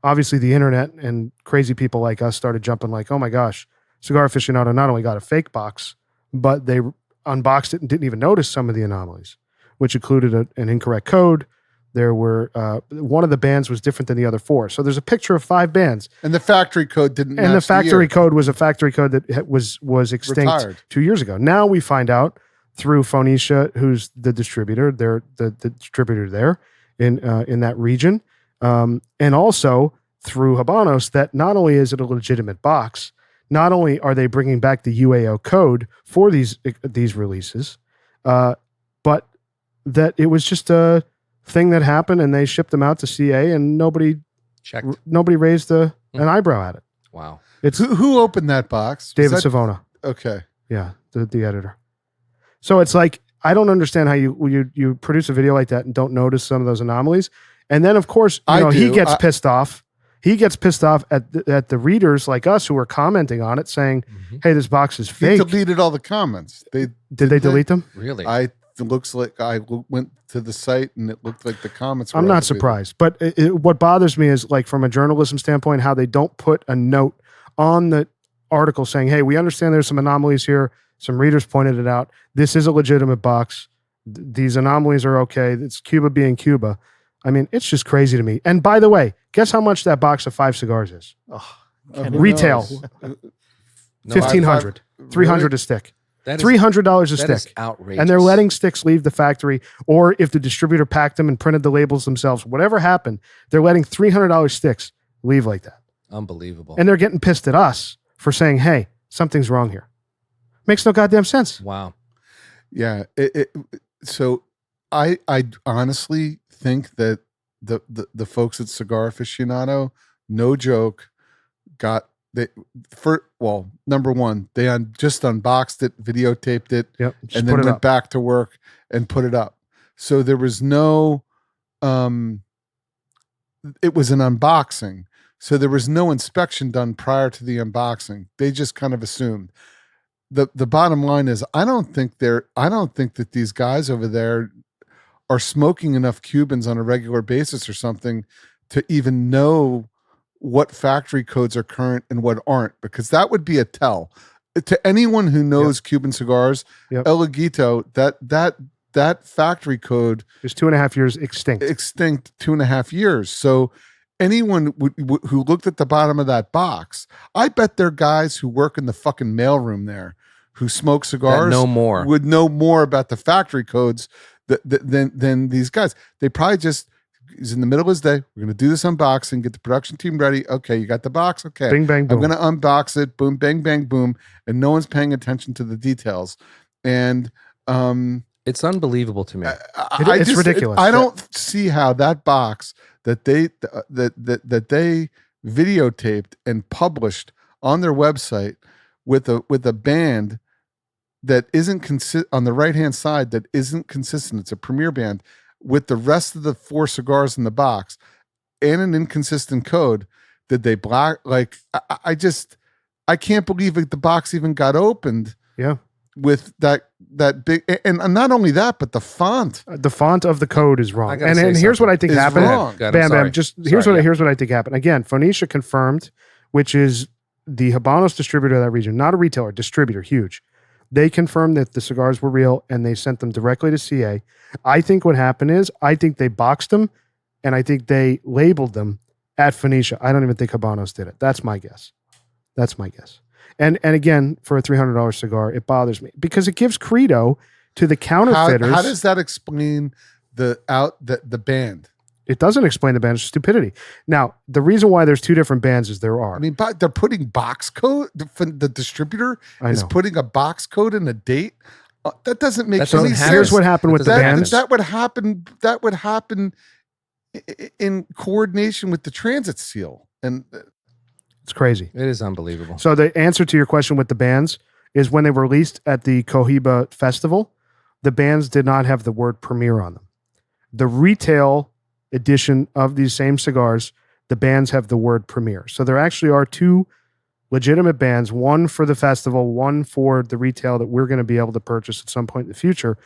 obviously the internet and crazy people like us started jumping like, oh my gosh, Cigar Aficionado not only got a fake box, but they unboxed it and didn't even notice some of the anomalies, which included an incorrect code. There were one of the bands was different than the other 4. So there's a picture of 5 bands,
and the factory code didn't.
and the
match
factory
year.
code was a factory code that was extinct
Retired.
2 years ago. Now we find out through Phoenicia, who's the distributor. They're the distributor there in that region, and also through Habanos, that not only is it a legitimate box, not only are they bringing back the UAO code for these releases, but that it was just a thing that happened, and they shipped them out to CA, and nobody raised an eyebrow at it.
Wow.
It's
Who opened that box? Was
David
that-
Savona.
Okay.
Yeah, the editor. So it's like I don't understand how you produce a video like that and don't notice some of those anomalies. And then, of course, he gets pissed off. He gets pissed off at the readers like us who are commenting on it, saying, "Hey, this box is fake."
He deleted all the comments.
Did they delete them?
Really?
It looks like I went to the site and it looked like the comments were
I'm not
deleted.
surprised. But what bothers me is, like, from a journalism standpoint, how they don't put a note on the article saying, "Hey, we understand there's some anomalies here. Some readers pointed it out. This is a legitimate box. These anomalies are okay. It's Cuba being Cuba." I mean, it's just crazy to me. And by the way, guess how much that box of 5 cigars is? Retail. $1,500. $300 a stick.
That is
$300 a
That is
stick.
outrageous.
And they're letting sticks leave the factory, or if the distributor packed them and printed the labels themselves, whatever happened, they're letting $300 sticks leave like that.
Unbelievable.
And they're getting pissed at us for saying, "Hey, something's wrong here." Makes no goddamn sense.
Wow.
Yeah. So I honestly think that the folks at Cigar Aficionado, no joke, number one, they just unboxed it, videotaped it, and then went back to work and put it up. So there was no, it was an unboxing. So there was no inspection done prior to the unboxing. They just kind of assumed. The bottom line is, I don't think that these guys over there are smoking enough Cubans on a regular basis or something to even know what factory codes are current and what aren't, because that would be a tell to anyone who knows Cuban cigars. El Aguito, that factory code
is 2.5 years extinct.
2.5 years. So anyone who looked at the bottom of that box, I bet they're guys who work in the fucking mailroom there who smoke cigars would know more about the factory codes than these guys. They probably just, he's in the middle of his day. We're going to do this unboxing, get the production team ready. Okay, you got the box. Okay.
Bing, bang, boom.
I'm going to unbox it. Boom, bang, bang, boom. And no one's paying attention to the details. And
it's unbelievable to me.
It's ridiculous.
I don't see how that box that they videotaped and published on their website with a band that isn't on the right-hand side, that isn't consistent. It's a premier band with the rest of the 4 cigars in the box and an inconsistent code that they black. Like, I can't believe that the box even got opened.
Yeah.
With that big, and not only that, but the font
of the code is wrong. And here's what I think happened. Bam, bam. Here's what I think happened. Again, Phoenicia confirmed, which is the Habanos distributor of that region, not a retailer, distributor, huge. They confirmed that the cigars were real and they sent them directly to CA. I think what happened is, I think they boxed them and I think they labeled them at Phoenicia. I don't even think Habanos did it. That's my guess. And again, for a $300 cigar, it bothers me because it gives credo to the counterfeiters.
How does that explain the band?
It doesn't explain the band's stupidity. Now, the reason why there's 2 different bands is there are.
I mean, they're putting box code. The distributor is putting a box code and a date. That doesn't make any sense.
Here's what happened with the bands.
That would happen in coordination with the transit seal, and
it's crazy.
It is unbelievable.
So the answer to your question with the bands is, when they were released at the Cohiba festival, the bands did not have the word premiere on them. The retail edition of these same cigars, the bands have the word premiere. So there actually are 2 legitimate bands, one for the festival, one for the retail that we're going to be able to purchase at some point in the future.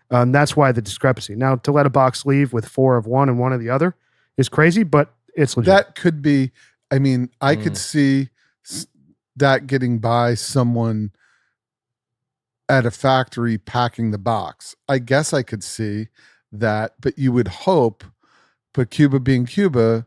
That's why the discrepancy. Now, to let a box leave with 4 of one and 1 of the other is crazy, but it's legit.
That could be, I mean, I could see that getting by someone at a factory packing the box. I guess I could see that, but you would hope, but Cuba being Cuba.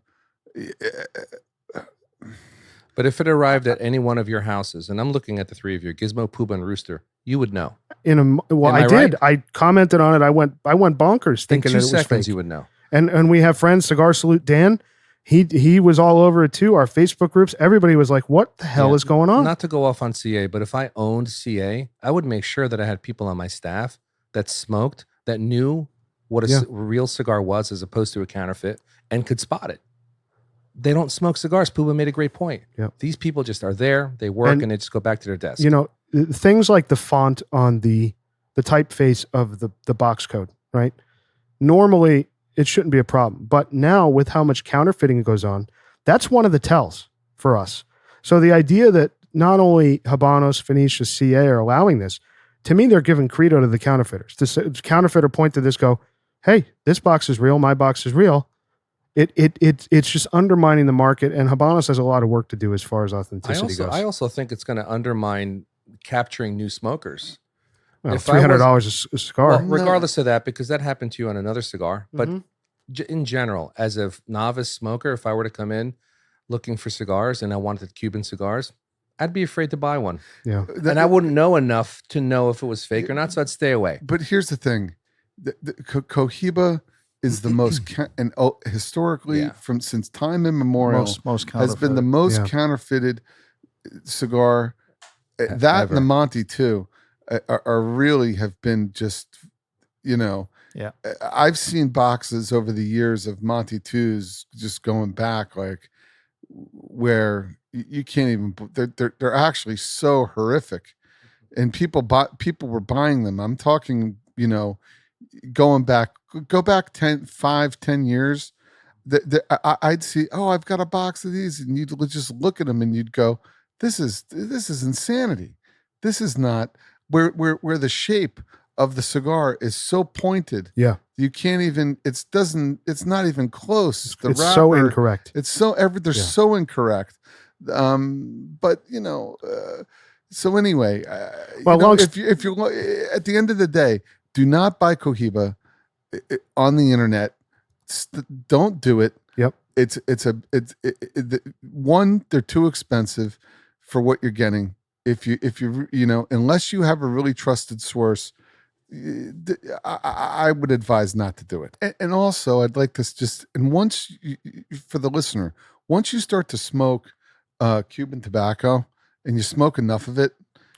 But if it arrived at any one of your houses, and I'm looking at the 3 of you, Gizmo, Pooba, and Rooster, you would know.
I did. Right? I commented on it. I went bonkers thinking that it was fake. In 2 seconds,
you would know.
And we have friends, Cigar Salute Dan. He was all over it too. Our Facebook groups, everybody was like, "What the hell is going on?"
Not to go off on CA, but if I owned CA, I would make sure that I had people on my staff that smoked, that knew what a real cigar was as opposed to a counterfeit, and could spot it. They don't smoke cigars. Pooba made a great point. Yep. These people just are there, they work, and they just go back to their desk.
You know, things like the font on the the typeface of the box code, right? Normally, it shouldn't be a problem. But now with how much counterfeiting goes on, that's one of the tells for us. So the idea that not only Habanos, Phoenicia, CA are allowing this, to me, they're giving credo to the counterfeiters. The counterfeiter point to this, go, hey, this box is real, my box is real. It's just undermining the market, and Habanos has a lot of work to do as far as authenticity goes.
I also think it's going to undermine capturing new smokers.
Well, $300 a cigar.
Well, regardless of that, because that happened to you on another cigar. But in general, as a novice smoker, if I were to come in looking for cigars and I wanted Cuban cigars, I'd be afraid to buy one.
Yeah.
And I wouldn't know enough to know if it was fake or not, so I'd stay away.
But here's the thing. Cohiba is the most, historically, since time immemorial,
most
has been the most counterfeited cigar. That and the Monty too are really have been just, I've seen boxes over the years of Monty 2s just going back where you can't even, they're actually so horrific, and people were buying them. I'm talking, go back 5-10 years. I'd see, I've got a box of these, and you'd just look at them and you'd go, this is insanity. This is not where the shape of the cigar is so pointed.
Yeah.
You can't even, it's not even close. The
it's
wrapper,
so incorrect.
It's so, they're so incorrect. But so anyway, if you at the end of the day, do not buy Cohiba on the internet. Don't do it.
Yep.
One, they're too expensive for what you're getting. If you unless you have a really trusted source, I would advise not to do it. And also, I'd like to once for the listener, once you start to smoke Cuban tobacco and you smoke enough of it,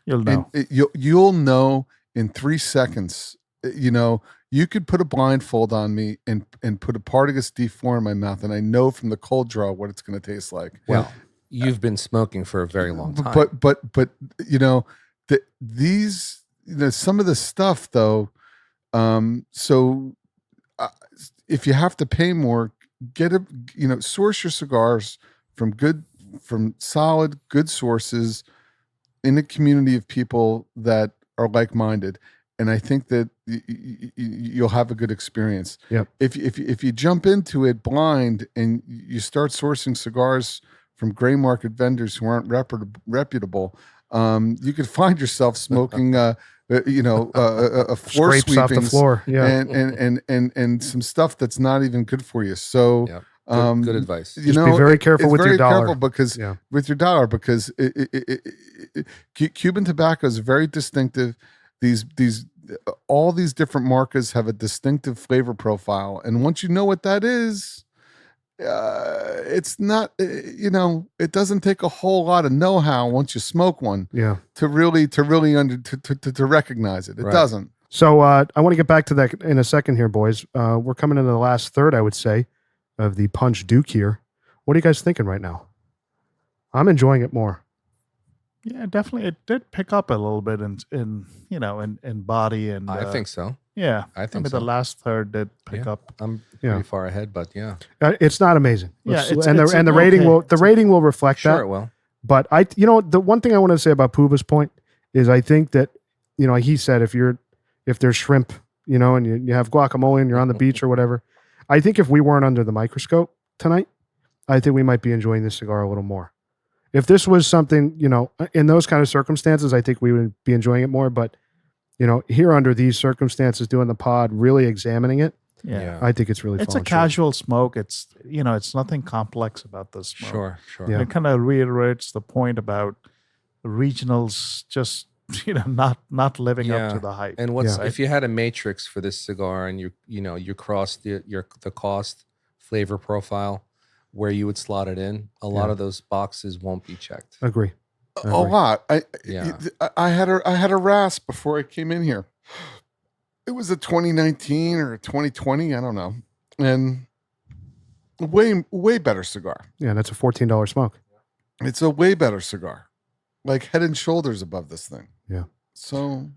you'll know.
You'll know in 3 seconds. You could put a blindfold on me and put a Partagas D4 in my mouth, and I know from the cold draw what it's going to taste like.
Well, you've been smoking for a very long time.
But these some of the stuff though. If you have to pay more, source your cigars from solid, good sources in a community of people that are like-minded. And I think that you'll have a good experience.
Yep.
If you jump into it blind and you start sourcing cigars from gray market vendors who aren't reputable, you could find yourself smoking, a floor
Scrapes off the
sweepings,
floor,
and some stuff that's not even good for you. So.
Yep. Good advice.
Just be very careful with your dollar.
With your dollar, because Cuban tobacco is very distinctive. All these different marcas have a distinctive flavor profile, and once you know what that is, it's not. It doesn't take a whole lot of know-how once you smoke one.
Yeah.
To really to recognize it. It doesn't.
So I want to get back to that in a second here, boys. We're coming into the last third, I would say, of the Punch Duke here. What are you guys thinking right now? I'm enjoying it more.
Yeah, definitely. It did pick up a little bit in body, and
I think so.
Yeah,
I think
the last third did pick up.
I'm pretty far ahead, but
it's not amazing.
Yeah,
the rating will reflect that.
Sure, it will.
But the one thing I want to say about Puba's point is I think that he said if there's shrimp, and you have guacamole and you're on the beach or whatever, I think if we weren't under the microscope tonight, I think we might be enjoying this cigar a little more. If this was something, in those kind of circumstances, I think we would be enjoying it more. But, here under these circumstances, doing the pod, really examining it, I think it's really
It's a casual smoke. It's, it's nothing complex about this smoke.
Sure.
Yeah.
It kind of reiterates the point about regionals just, not living up to the hype.
And if you had a matrix for this cigar and you crossed the cost flavor profile where you would slot it in, a lot of those boxes won't be checked.
Agree.
A lot. I had a rasp before I came in here. It was a 2019 or a 2020, I don't know, and way better cigar.
Yeah, that's a $14 smoke.
It's a way better cigar, like head and shoulders above this thing.
Yeah.
So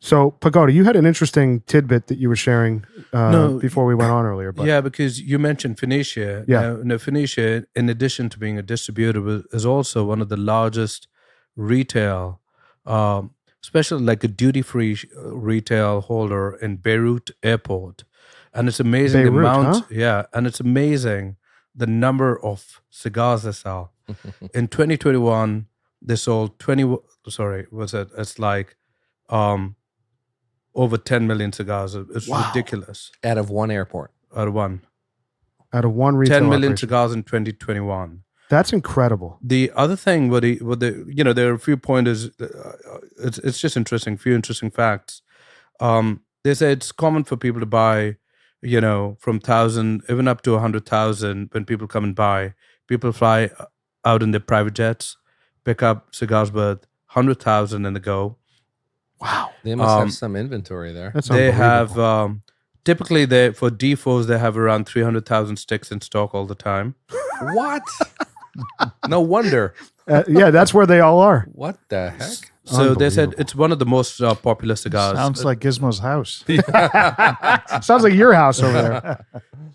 So, Pagoda, you had an interesting tidbit that you were sharing
No,
before we went on earlier. But
Yeah, because you mentioned Phoenicia.
Yeah.
Now, Phoenicia, in addition to being a distributor, is also one of the largest retail, especially like a duty-free retail holder in Beirut Airport. And it's amazing
Beirut,
the amount.
huh?
Yeah, and it's amazing the number of cigars they sell. In 2021, they sold 20. Sorry, was it? It's like over 10 million cigars. It's
Wow.
ridiculous.
Out of one airport.
Out of one.
out of one retail
10 million
operation.
cigars in 2021.
That's incredible.
The other thing, there are a few pointers. It's just interesting. Few interesting facts. They say it's common for people to buy, from 1,000 even up to 100,000. When people come and buy, people fly out in their private jets, pick up cigars worth 100,000 and they go.
Wow.
They must have some inventory there.
That's
They
unbelievable.
have typically for D4s they have around 300,000 sticks in stock all the time.
What? No wonder.
Yeah, that's where they all are.
What the heck?
So they said
Unbelievable.
it's one of the most popular cigars.
Sounds like Gizmo's house.
Sounds like your house over there.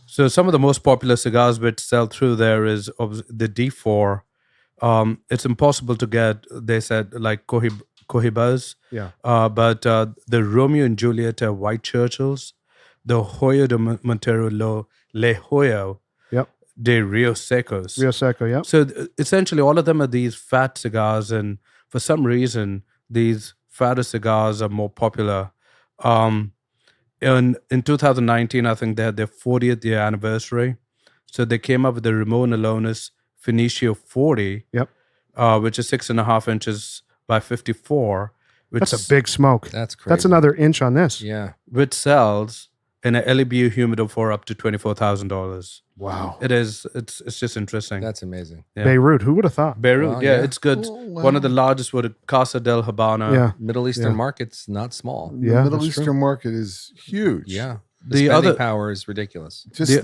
So some of the most popular cigars which sell through there is the D4. It's impossible to get, they said, like Cohibas.
Yeah.
But the Romeo and Juliet White Churchills, the Hoyo de Montero Le Hoyo
Yep.
de Rio Secos.
Rio Seco, yep.
So essentially, all of them are these fat cigars, and for some reason, these fatter cigars are more popular. In 2019, I think they had their 40th year anniversary, so they came up with the Ramon Alonis Phoenicio 40,
Yep.
which is 6.5 inches by 54, which
That's a big smoke.
That's crazy.
That's another inch on this.
Yeah.
which sells in an LEBU humidor for up to $24,000.
Wow.
It's just interesting.
That's amazing.
Yeah.
Beirut, who would have thought?
Beirut,
Wow,
yeah,
yeah.
it's good.
Oh,
One of the
wow.
largest was Casa del Habana.
Yeah.
Middle Eastern
Yeah.
market's not small.
The
Yeah,
Middle
that's true.
Eastern market is huge.
Yeah. The
The
spending
other-
power is ridiculous.
Just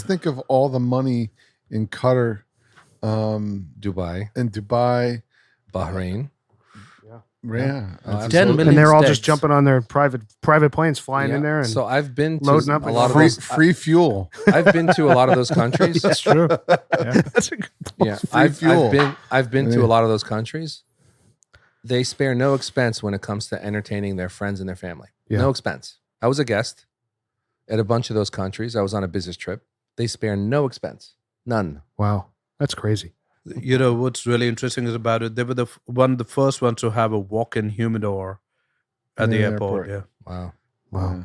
think of all the money in Qatar,
Dubai,
and Dubai.
Bahrain.
Yeah.
Oh,
It's
10
just-
million
And they're all just
sticks.
jumping on their private planes, flying in
Yeah.
there, and
So I've been to
loading up
a
and
lot of
free,
those.
free fuel.
I've been to a lot of those countries.
that's true. That's a good point.
Yeah,
Free
I've
fuel.
been to
Yeah.
a lot of those countries. They spare no expense when it comes to entertaining their friends and their family.
Yeah.
No expense. I was a guest at a bunch of those countries. I was on a business trip. They spare no expense. None.
Wow, that's crazy.
What's really interesting is about it, they were one of the first ones to have a walk-in humidor at the
Yeah,
airport.
airport.
Yeah.
Wow.
Wow,
Yeah.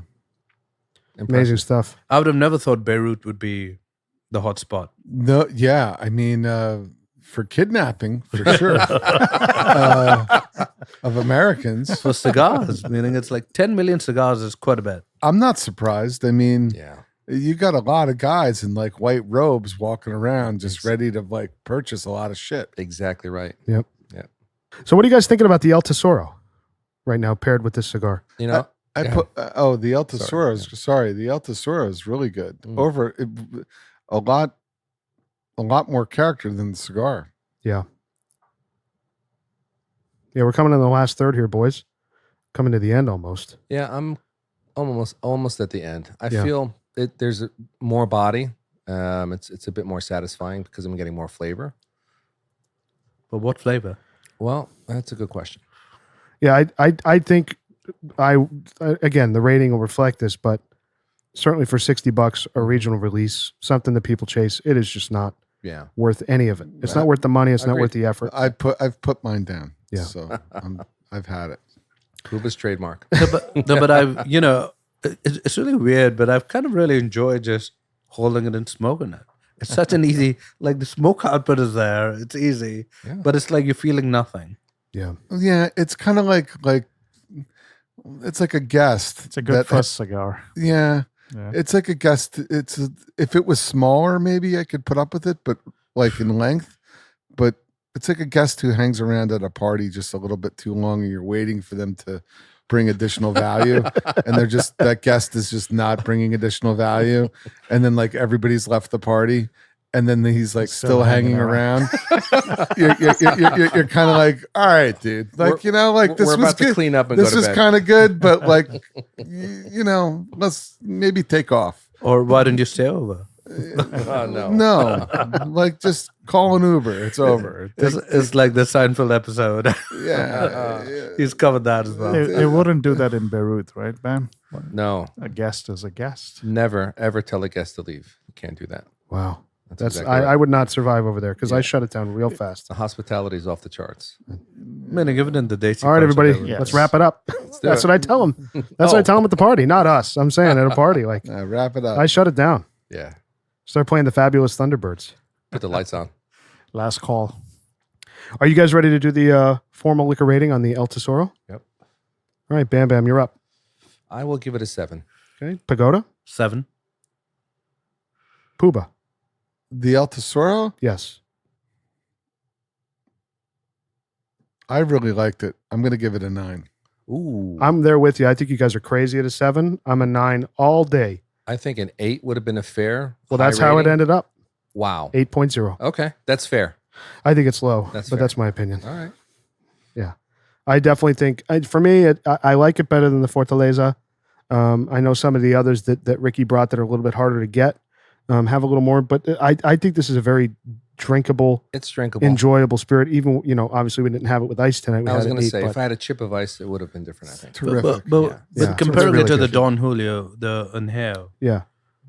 Impressive.
amazing stuff.
I would have never thought Beirut would be the hot spot.
No, yeah. I mean, for kidnapping, for sure, of Americans.
For cigars, meaning it's like 10 million cigars is quite a bit.
I'm not surprised. I mean,
Yeah.
you got a lot of guys in like white robes walking around just ready to like purchase a lot of shit.
Exactly right.
So, what are you guys thinking about the El Tesoro right now, paired with this cigar?
You know,
I
Yeah.
put the El Tesoro.
Sorry,
Sorry, the El Tesoro is really good.
Mm.
A lot more character than the cigar.
Yeah, we're coming in the last third here, boys. Coming to the end almost.
yeah, I'm almost at the end. I
Yeah.
feel there's more body. It's a bit more satisfying because I'm getting more flavor.
But what flavor?
Well, that's a good question.
Yeah, I think again, the rating will reflect this, but certainly for $60, a regional release, something that people chase, it is just not
Yeah.
worth any of it. It's
Right.
not worth the money. It's not
Agreed.
worth the effort.
I've put mine down.
Yeah.
So I've had it.
Cuba's trademark.
But I've, it's really weird, but I've kind of really enjoyed just holding it and smoking it. It's such an easy, like the smoke output is there. It's easy,
Yeah.
but it's like you're feeling nothing.
Yeah,
Yeah, it's kind of like it's like a guest.
It's a good
that-
first cigar.
Yeah,
Yeah.
it's like a guest. If it was smaller, maybe I could put up with it, but like in length. But it's like a guest who hangs around at a party just a little bit too long, and you're waiting for them to bring additional value, and that guest is just not bringing additional value, and then like everybody's left the party, and then he's like
Still
still hanging
hanging
around. you're kind of like, all right, dude. Like, you know, like this
We're
was
about to
good.
clean up and
This
go to
was
bed.
kind of good, but like, you know, let's maybe take off.
Or why don't you stay over?
Oh, no.
No, like just call an Uber. It's over.
It's like the Seinfeld episode.
Yeah.
He's covered that as well.
They wouldn't do that in Beirut, right, man?
No.
A guest is a guest.
Never, ever tell a guest to leave. You can't do that.
Wow. That's
exactly right.
I would not survive over there because I
Yeah.
shut it down real fast.
The hospitality is off the charts.
Man, given in the dates.
All right, everybody,
Yes.
let's wrap it up.
do
That's
it.
what I tell them. That's what I tell them at the party, not us. I'm saying at a party, like
Wrap it up.
I shut it down.
Yeah.
Start playing the Fabulous Thunderbirds.
Put the lights on.
Last call.
Are you guys ready to do the formal liquor rating on the El Tesoro?
Yep.
All right, Bam Bam, you're up.
I will give it a 7.
Okay, Pagoda,
7.
Puba,
The El Tesoro,
yes.
I really liked it. I'm going to give it a 9.
Ooh.
I'm there with you. I think you guys are crazy at a 7. I'm a 9 all day.
I think an 8 would have been a fair.
Well,
high
that's how it
rating.
ended up.
Wow.
8.0.
Okay. That's fair.
I think it's low,
That's
but
fair.
that's my opinion.
All right.
I definitely think, for me, I like it better than the Fortaleza. I know some of the others that Ricky brought that are a little bit harder to get have a little more, but I think this is a very drinkable,
It's drinkable.
enjoyable spirit. Even, obviously we didn't have it with ice tonight. We
I was
had
going to
it
say,
neat,
if I had a chip of ice, it would have been different, I think.
Terrific.
But
Yeah.
comparing
It's
it to
really
the
good.
Don Julio, the Añejo,
yeah.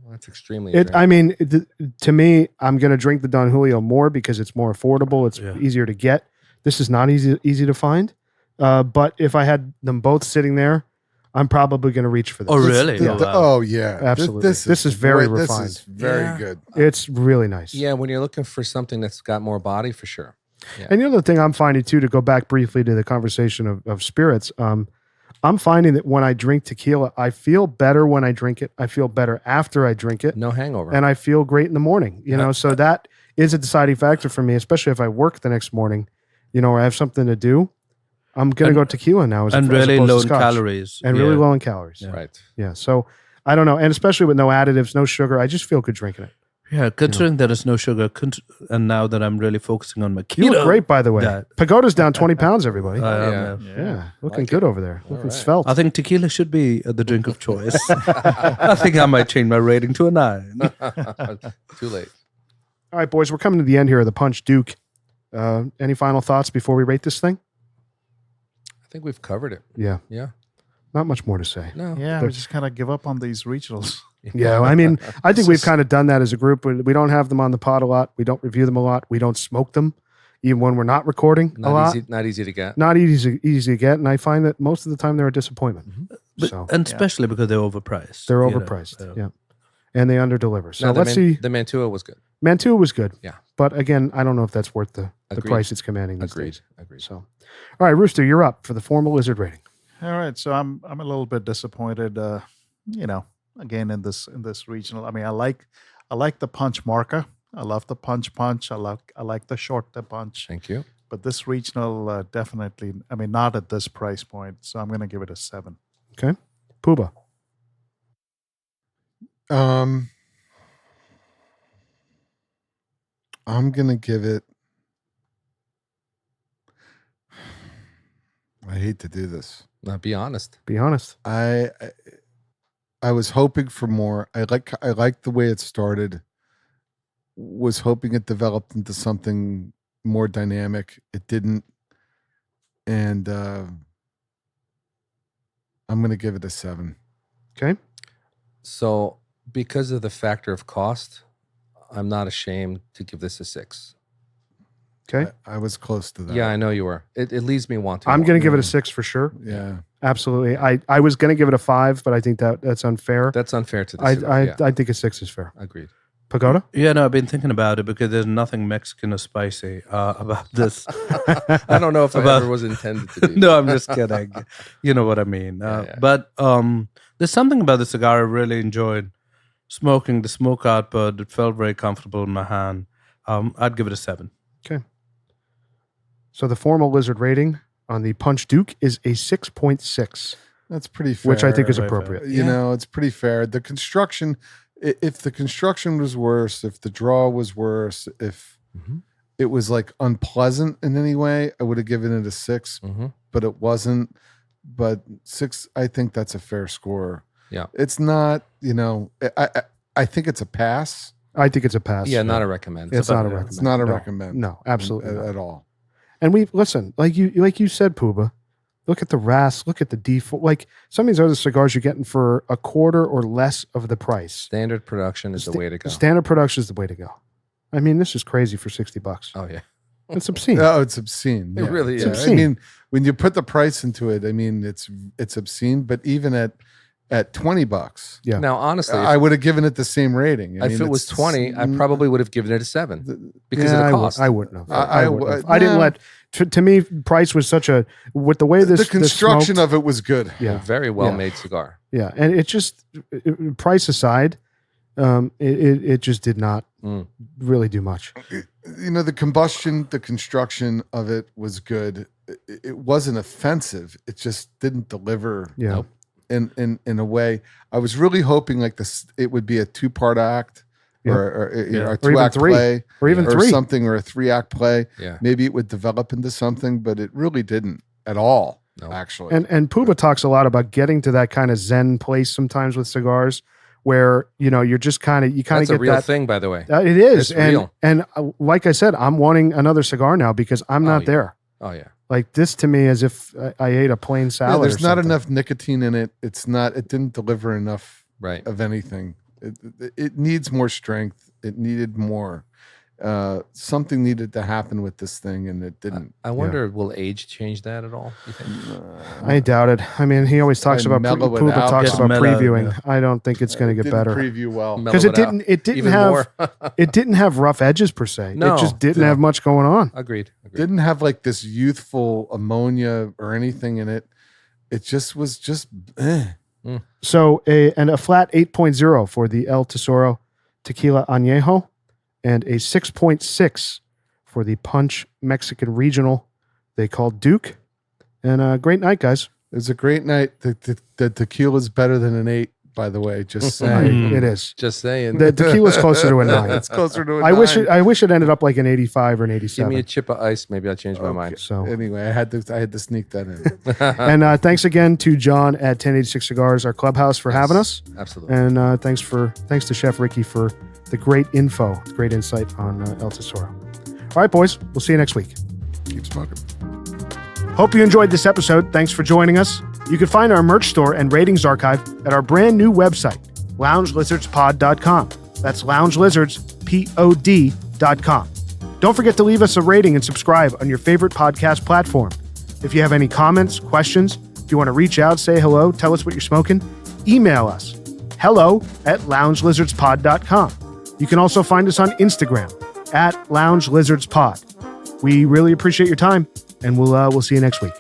Well, that's extremely
To me, I'm going to drink the Don Julio more because it's more affordable. It's
Yeah.
easier to get. This is not easy to find. But if I had them both sitting there, I'm probably going to reach for this.
Oh, really?
The-
Oh,
the-
wow.
oh, yeah.
Absolutely. This is very
great.
refined.
This is very
Yeah.
good.
It's really nice.
Yeah, when you're looking for something that's got more body, for sure. Yeah.
And the other thing I'm finding too, to go back briefly to the conversation of spirits, I'm finding that when I drink tequila, I feel better when I drink it. I feel better after I drink it.
No hangover.
And I feel great in the morning, so that is a deciding factor for me, especially if I work the next morning, or I have something to do. I'm going to go tequila now as
really
opposed to
low in
scotch.
calories.
And really low in calories.
Yeah.
Right.
Yeah. So I don't know. And especially with no additives, no sugar, I just feel good drinking it.
Yeah, considering there is no sugar, and now that I'm really focusing on my keto.
You look great, by the way.
diet.
Pagoda's down 20 pounds, everybody.
Yeah.
yeah. Looking
Like
good
it.
over there. Looking
right.
svelte.
I think tequila should be the drink of choice. I think I might change my rating to a 9.
Too late.
All right, boys, we're coming to the end here of the Punch Duke. Any final thoughts before we rate this thing?
I think we've covered it.
Yeah.
Yeah.
Not much more to say.
No.
Yeah, we just kind of give up on these regionals.
Yeah, I mean, I think we've kind of done that as a group. We don't have them on the pod a lot. We don't review them a lot. We don't smoke them, even when we're not recording a lot.
Not easy to get.
Not easy to get, and I find that most of the time they're a disappointment.
But,
So
and especially because they're overpriced.
they're
you know,
overpriced,
so.
yeah, and they underdeliver. So
No,
let's see.
The Mantua was good.
Mantua was good,
Yeah.
but again, I don't know if that's worth the
Agreed.
price it's commanding these
Agreed.
days.
Agreed.
So, all right, Rooster, you're up for the formal lizard rating.
All right, so I'm a little bit disappointed. Again in this regional. I mean, I like the punch marker. I love the punch. I like the short the punch.
Thank you.
But this regional definitely. I mean, not at this price point. So I'm going to give it a 7.
Okay, Puba.
I'm gonna give it. I hate to do this.
Now, be honest.
Be honest.
I was hoping for more. I like the way it started. Was hoping it developed into something more dynamic. It didn't, and I'm gonna give it a 7.
Okay,
So, because of the factor of cost, I'm not ashamed to give this a 6.
okay.
I was close to that.
Yeah, I know you were. It leaves me wanting.
I'm
more.
going to give it a 6 for sure.
Yeah.
Absolutely. I was going to give it a 5, but I think that's unfair.
That's unfair to
I
this.
I think a 6 is fair.
Agreed.
Pagoda.
Yeah, no, I've been thinking about it because there's nothing Mexican or spicy about this.
I don't know if
About-
it ever was intended to be.
No, I'm just kidding. You know what I mean.
Yeah.
But there's something about the cigar I really enjoyed. Smoking, the smoke output, it felt very comfortable in my hand. I'd give it a 7.
So the formal lizard rating on the Punch Duke is a 6.6,
That's pretty fair.
which I think is
Very fair.
appropriate.
You know, it's pretty fair. The construction If the construction was worse, if the draw was worse, if
Mhm.
it was like unpleasant in any way, I would have given it a 6,
Mhm.
but it wasn't. But 6, I think that's a fair score.
Yeah.
It's not, I think it's a pass.
I think it's a pass.
Yeah, not a recommend.
It's not a
Yeah.
recommend.
It's not a
No.
recommend.
No, absolutely
at,
not.
at all.
And we listen, like you said, Puba. Look at the RAS. Look at the default. Like some of these other cigars you're getting for a quarter or less of the price.
Standard production is the way to go.
Standard production is the way to go. I mean, this is crazy for $60.
Oh yeah.
It's obscene.
Oh, it's obscene.
It really
It's
is.
obscene.
I mean, when you put the price into it, I mean, it's obscene. But even at $20,
Yeah.
Now, honestly,
I would have given it the same rating. I
if
mean,
it was
it's-
20, I probably would have given it a 7 because
Yeah,
of the cost.
I wouldn't have.
I
wouldn't
would-
have. I didn't
no.
let. To me, price was such a with the way this
the construction
this smoked,
of it was good.
A
yeah,
very well made cigar.
yeah, and it just price aside, it just did not
Mm.
really do much.
The construction of it was good. It wasn't offensive. It just didn't deliver.
Yeah,
Nope.
In a way, I was really hoping like this. It would be a 2-part act,
Yeah.
or a
Or
2-act
even 3.
play,
or even
or
3.
something, or a 3-act play.
Yeah.
Maybe it would develop into something, but it really didn't at all.
No.
Actually,
And Puba talks a lot about getting to that kind of zen place sometimes with cigars, where you're just kind of
That's a
get
real
that.
thing, by the way.
It is,
It's real.
and like I said, I'm wanting another cigar now because I'm not
yeah.
there.
Oh yeah.
Like this to me, as if I ate a plain
yeah,
salad.
there's
or
not
something.
enough nicotine in it. It didn't deliver enough
Right.
of anything. It needs more strength. It needed more. Something needed to happen with this thing, and it didn't.
I wonder, will age change that at all? You think?
I doubt it. I mean, he always talks
I
about
mellow it
Puba
out.
talks
Just
about
mellow,
previewing.
yeah.
I don't think it's going to get
didn't
better
preview well.
because
Mellow out
it didn't
even
have
more.
it didn't have rough edges per se.
No.
It just didn't
Yeah.
have much going on.
Agreed.
Didn't have like this youthful ammonia or anything in it. It just was just.
So a flat 8.0 for the El Tesoro Tequila Añejo, and a 6.6 for the Punch Mexican Regional. They called Duke, and a great night, guys.
It was a great night. The tequila's better than an 8, by the way. Just saying.
It is.
Just saying.
The tequila's closer to a 9.
It's closer to a
I wish
9.
I wish it ended up like an 85 or an
Give me a
87.
chip of ice. Maybe I'll change my mind.
So
Anyway, I had to sneak that in.
and thanks again to John at 1086 Cigars, our clubhouse, for having us.
Absolutely.
And thanks to Chef Ricky for the great info, great insight on El Tesoro. All right, boys, we'll see you next week.
Keep smoking.
Hope you enjoyed this episode. Thanks for joining us. You can find our merch store and ratings archive at our brand new website, loungelizardspod.com. That's loungelizardspod.com. Don't forget to leave us a rating and subscribe on your favorite podcast platform. If you have any comments, questions, if you want to reach out, say hello, tell us what you're smoking, email us, hello@loungelizardspod.com. You can also find us on Instagram @loungelizardspod. We really appreciate your time, and we'll see you next week.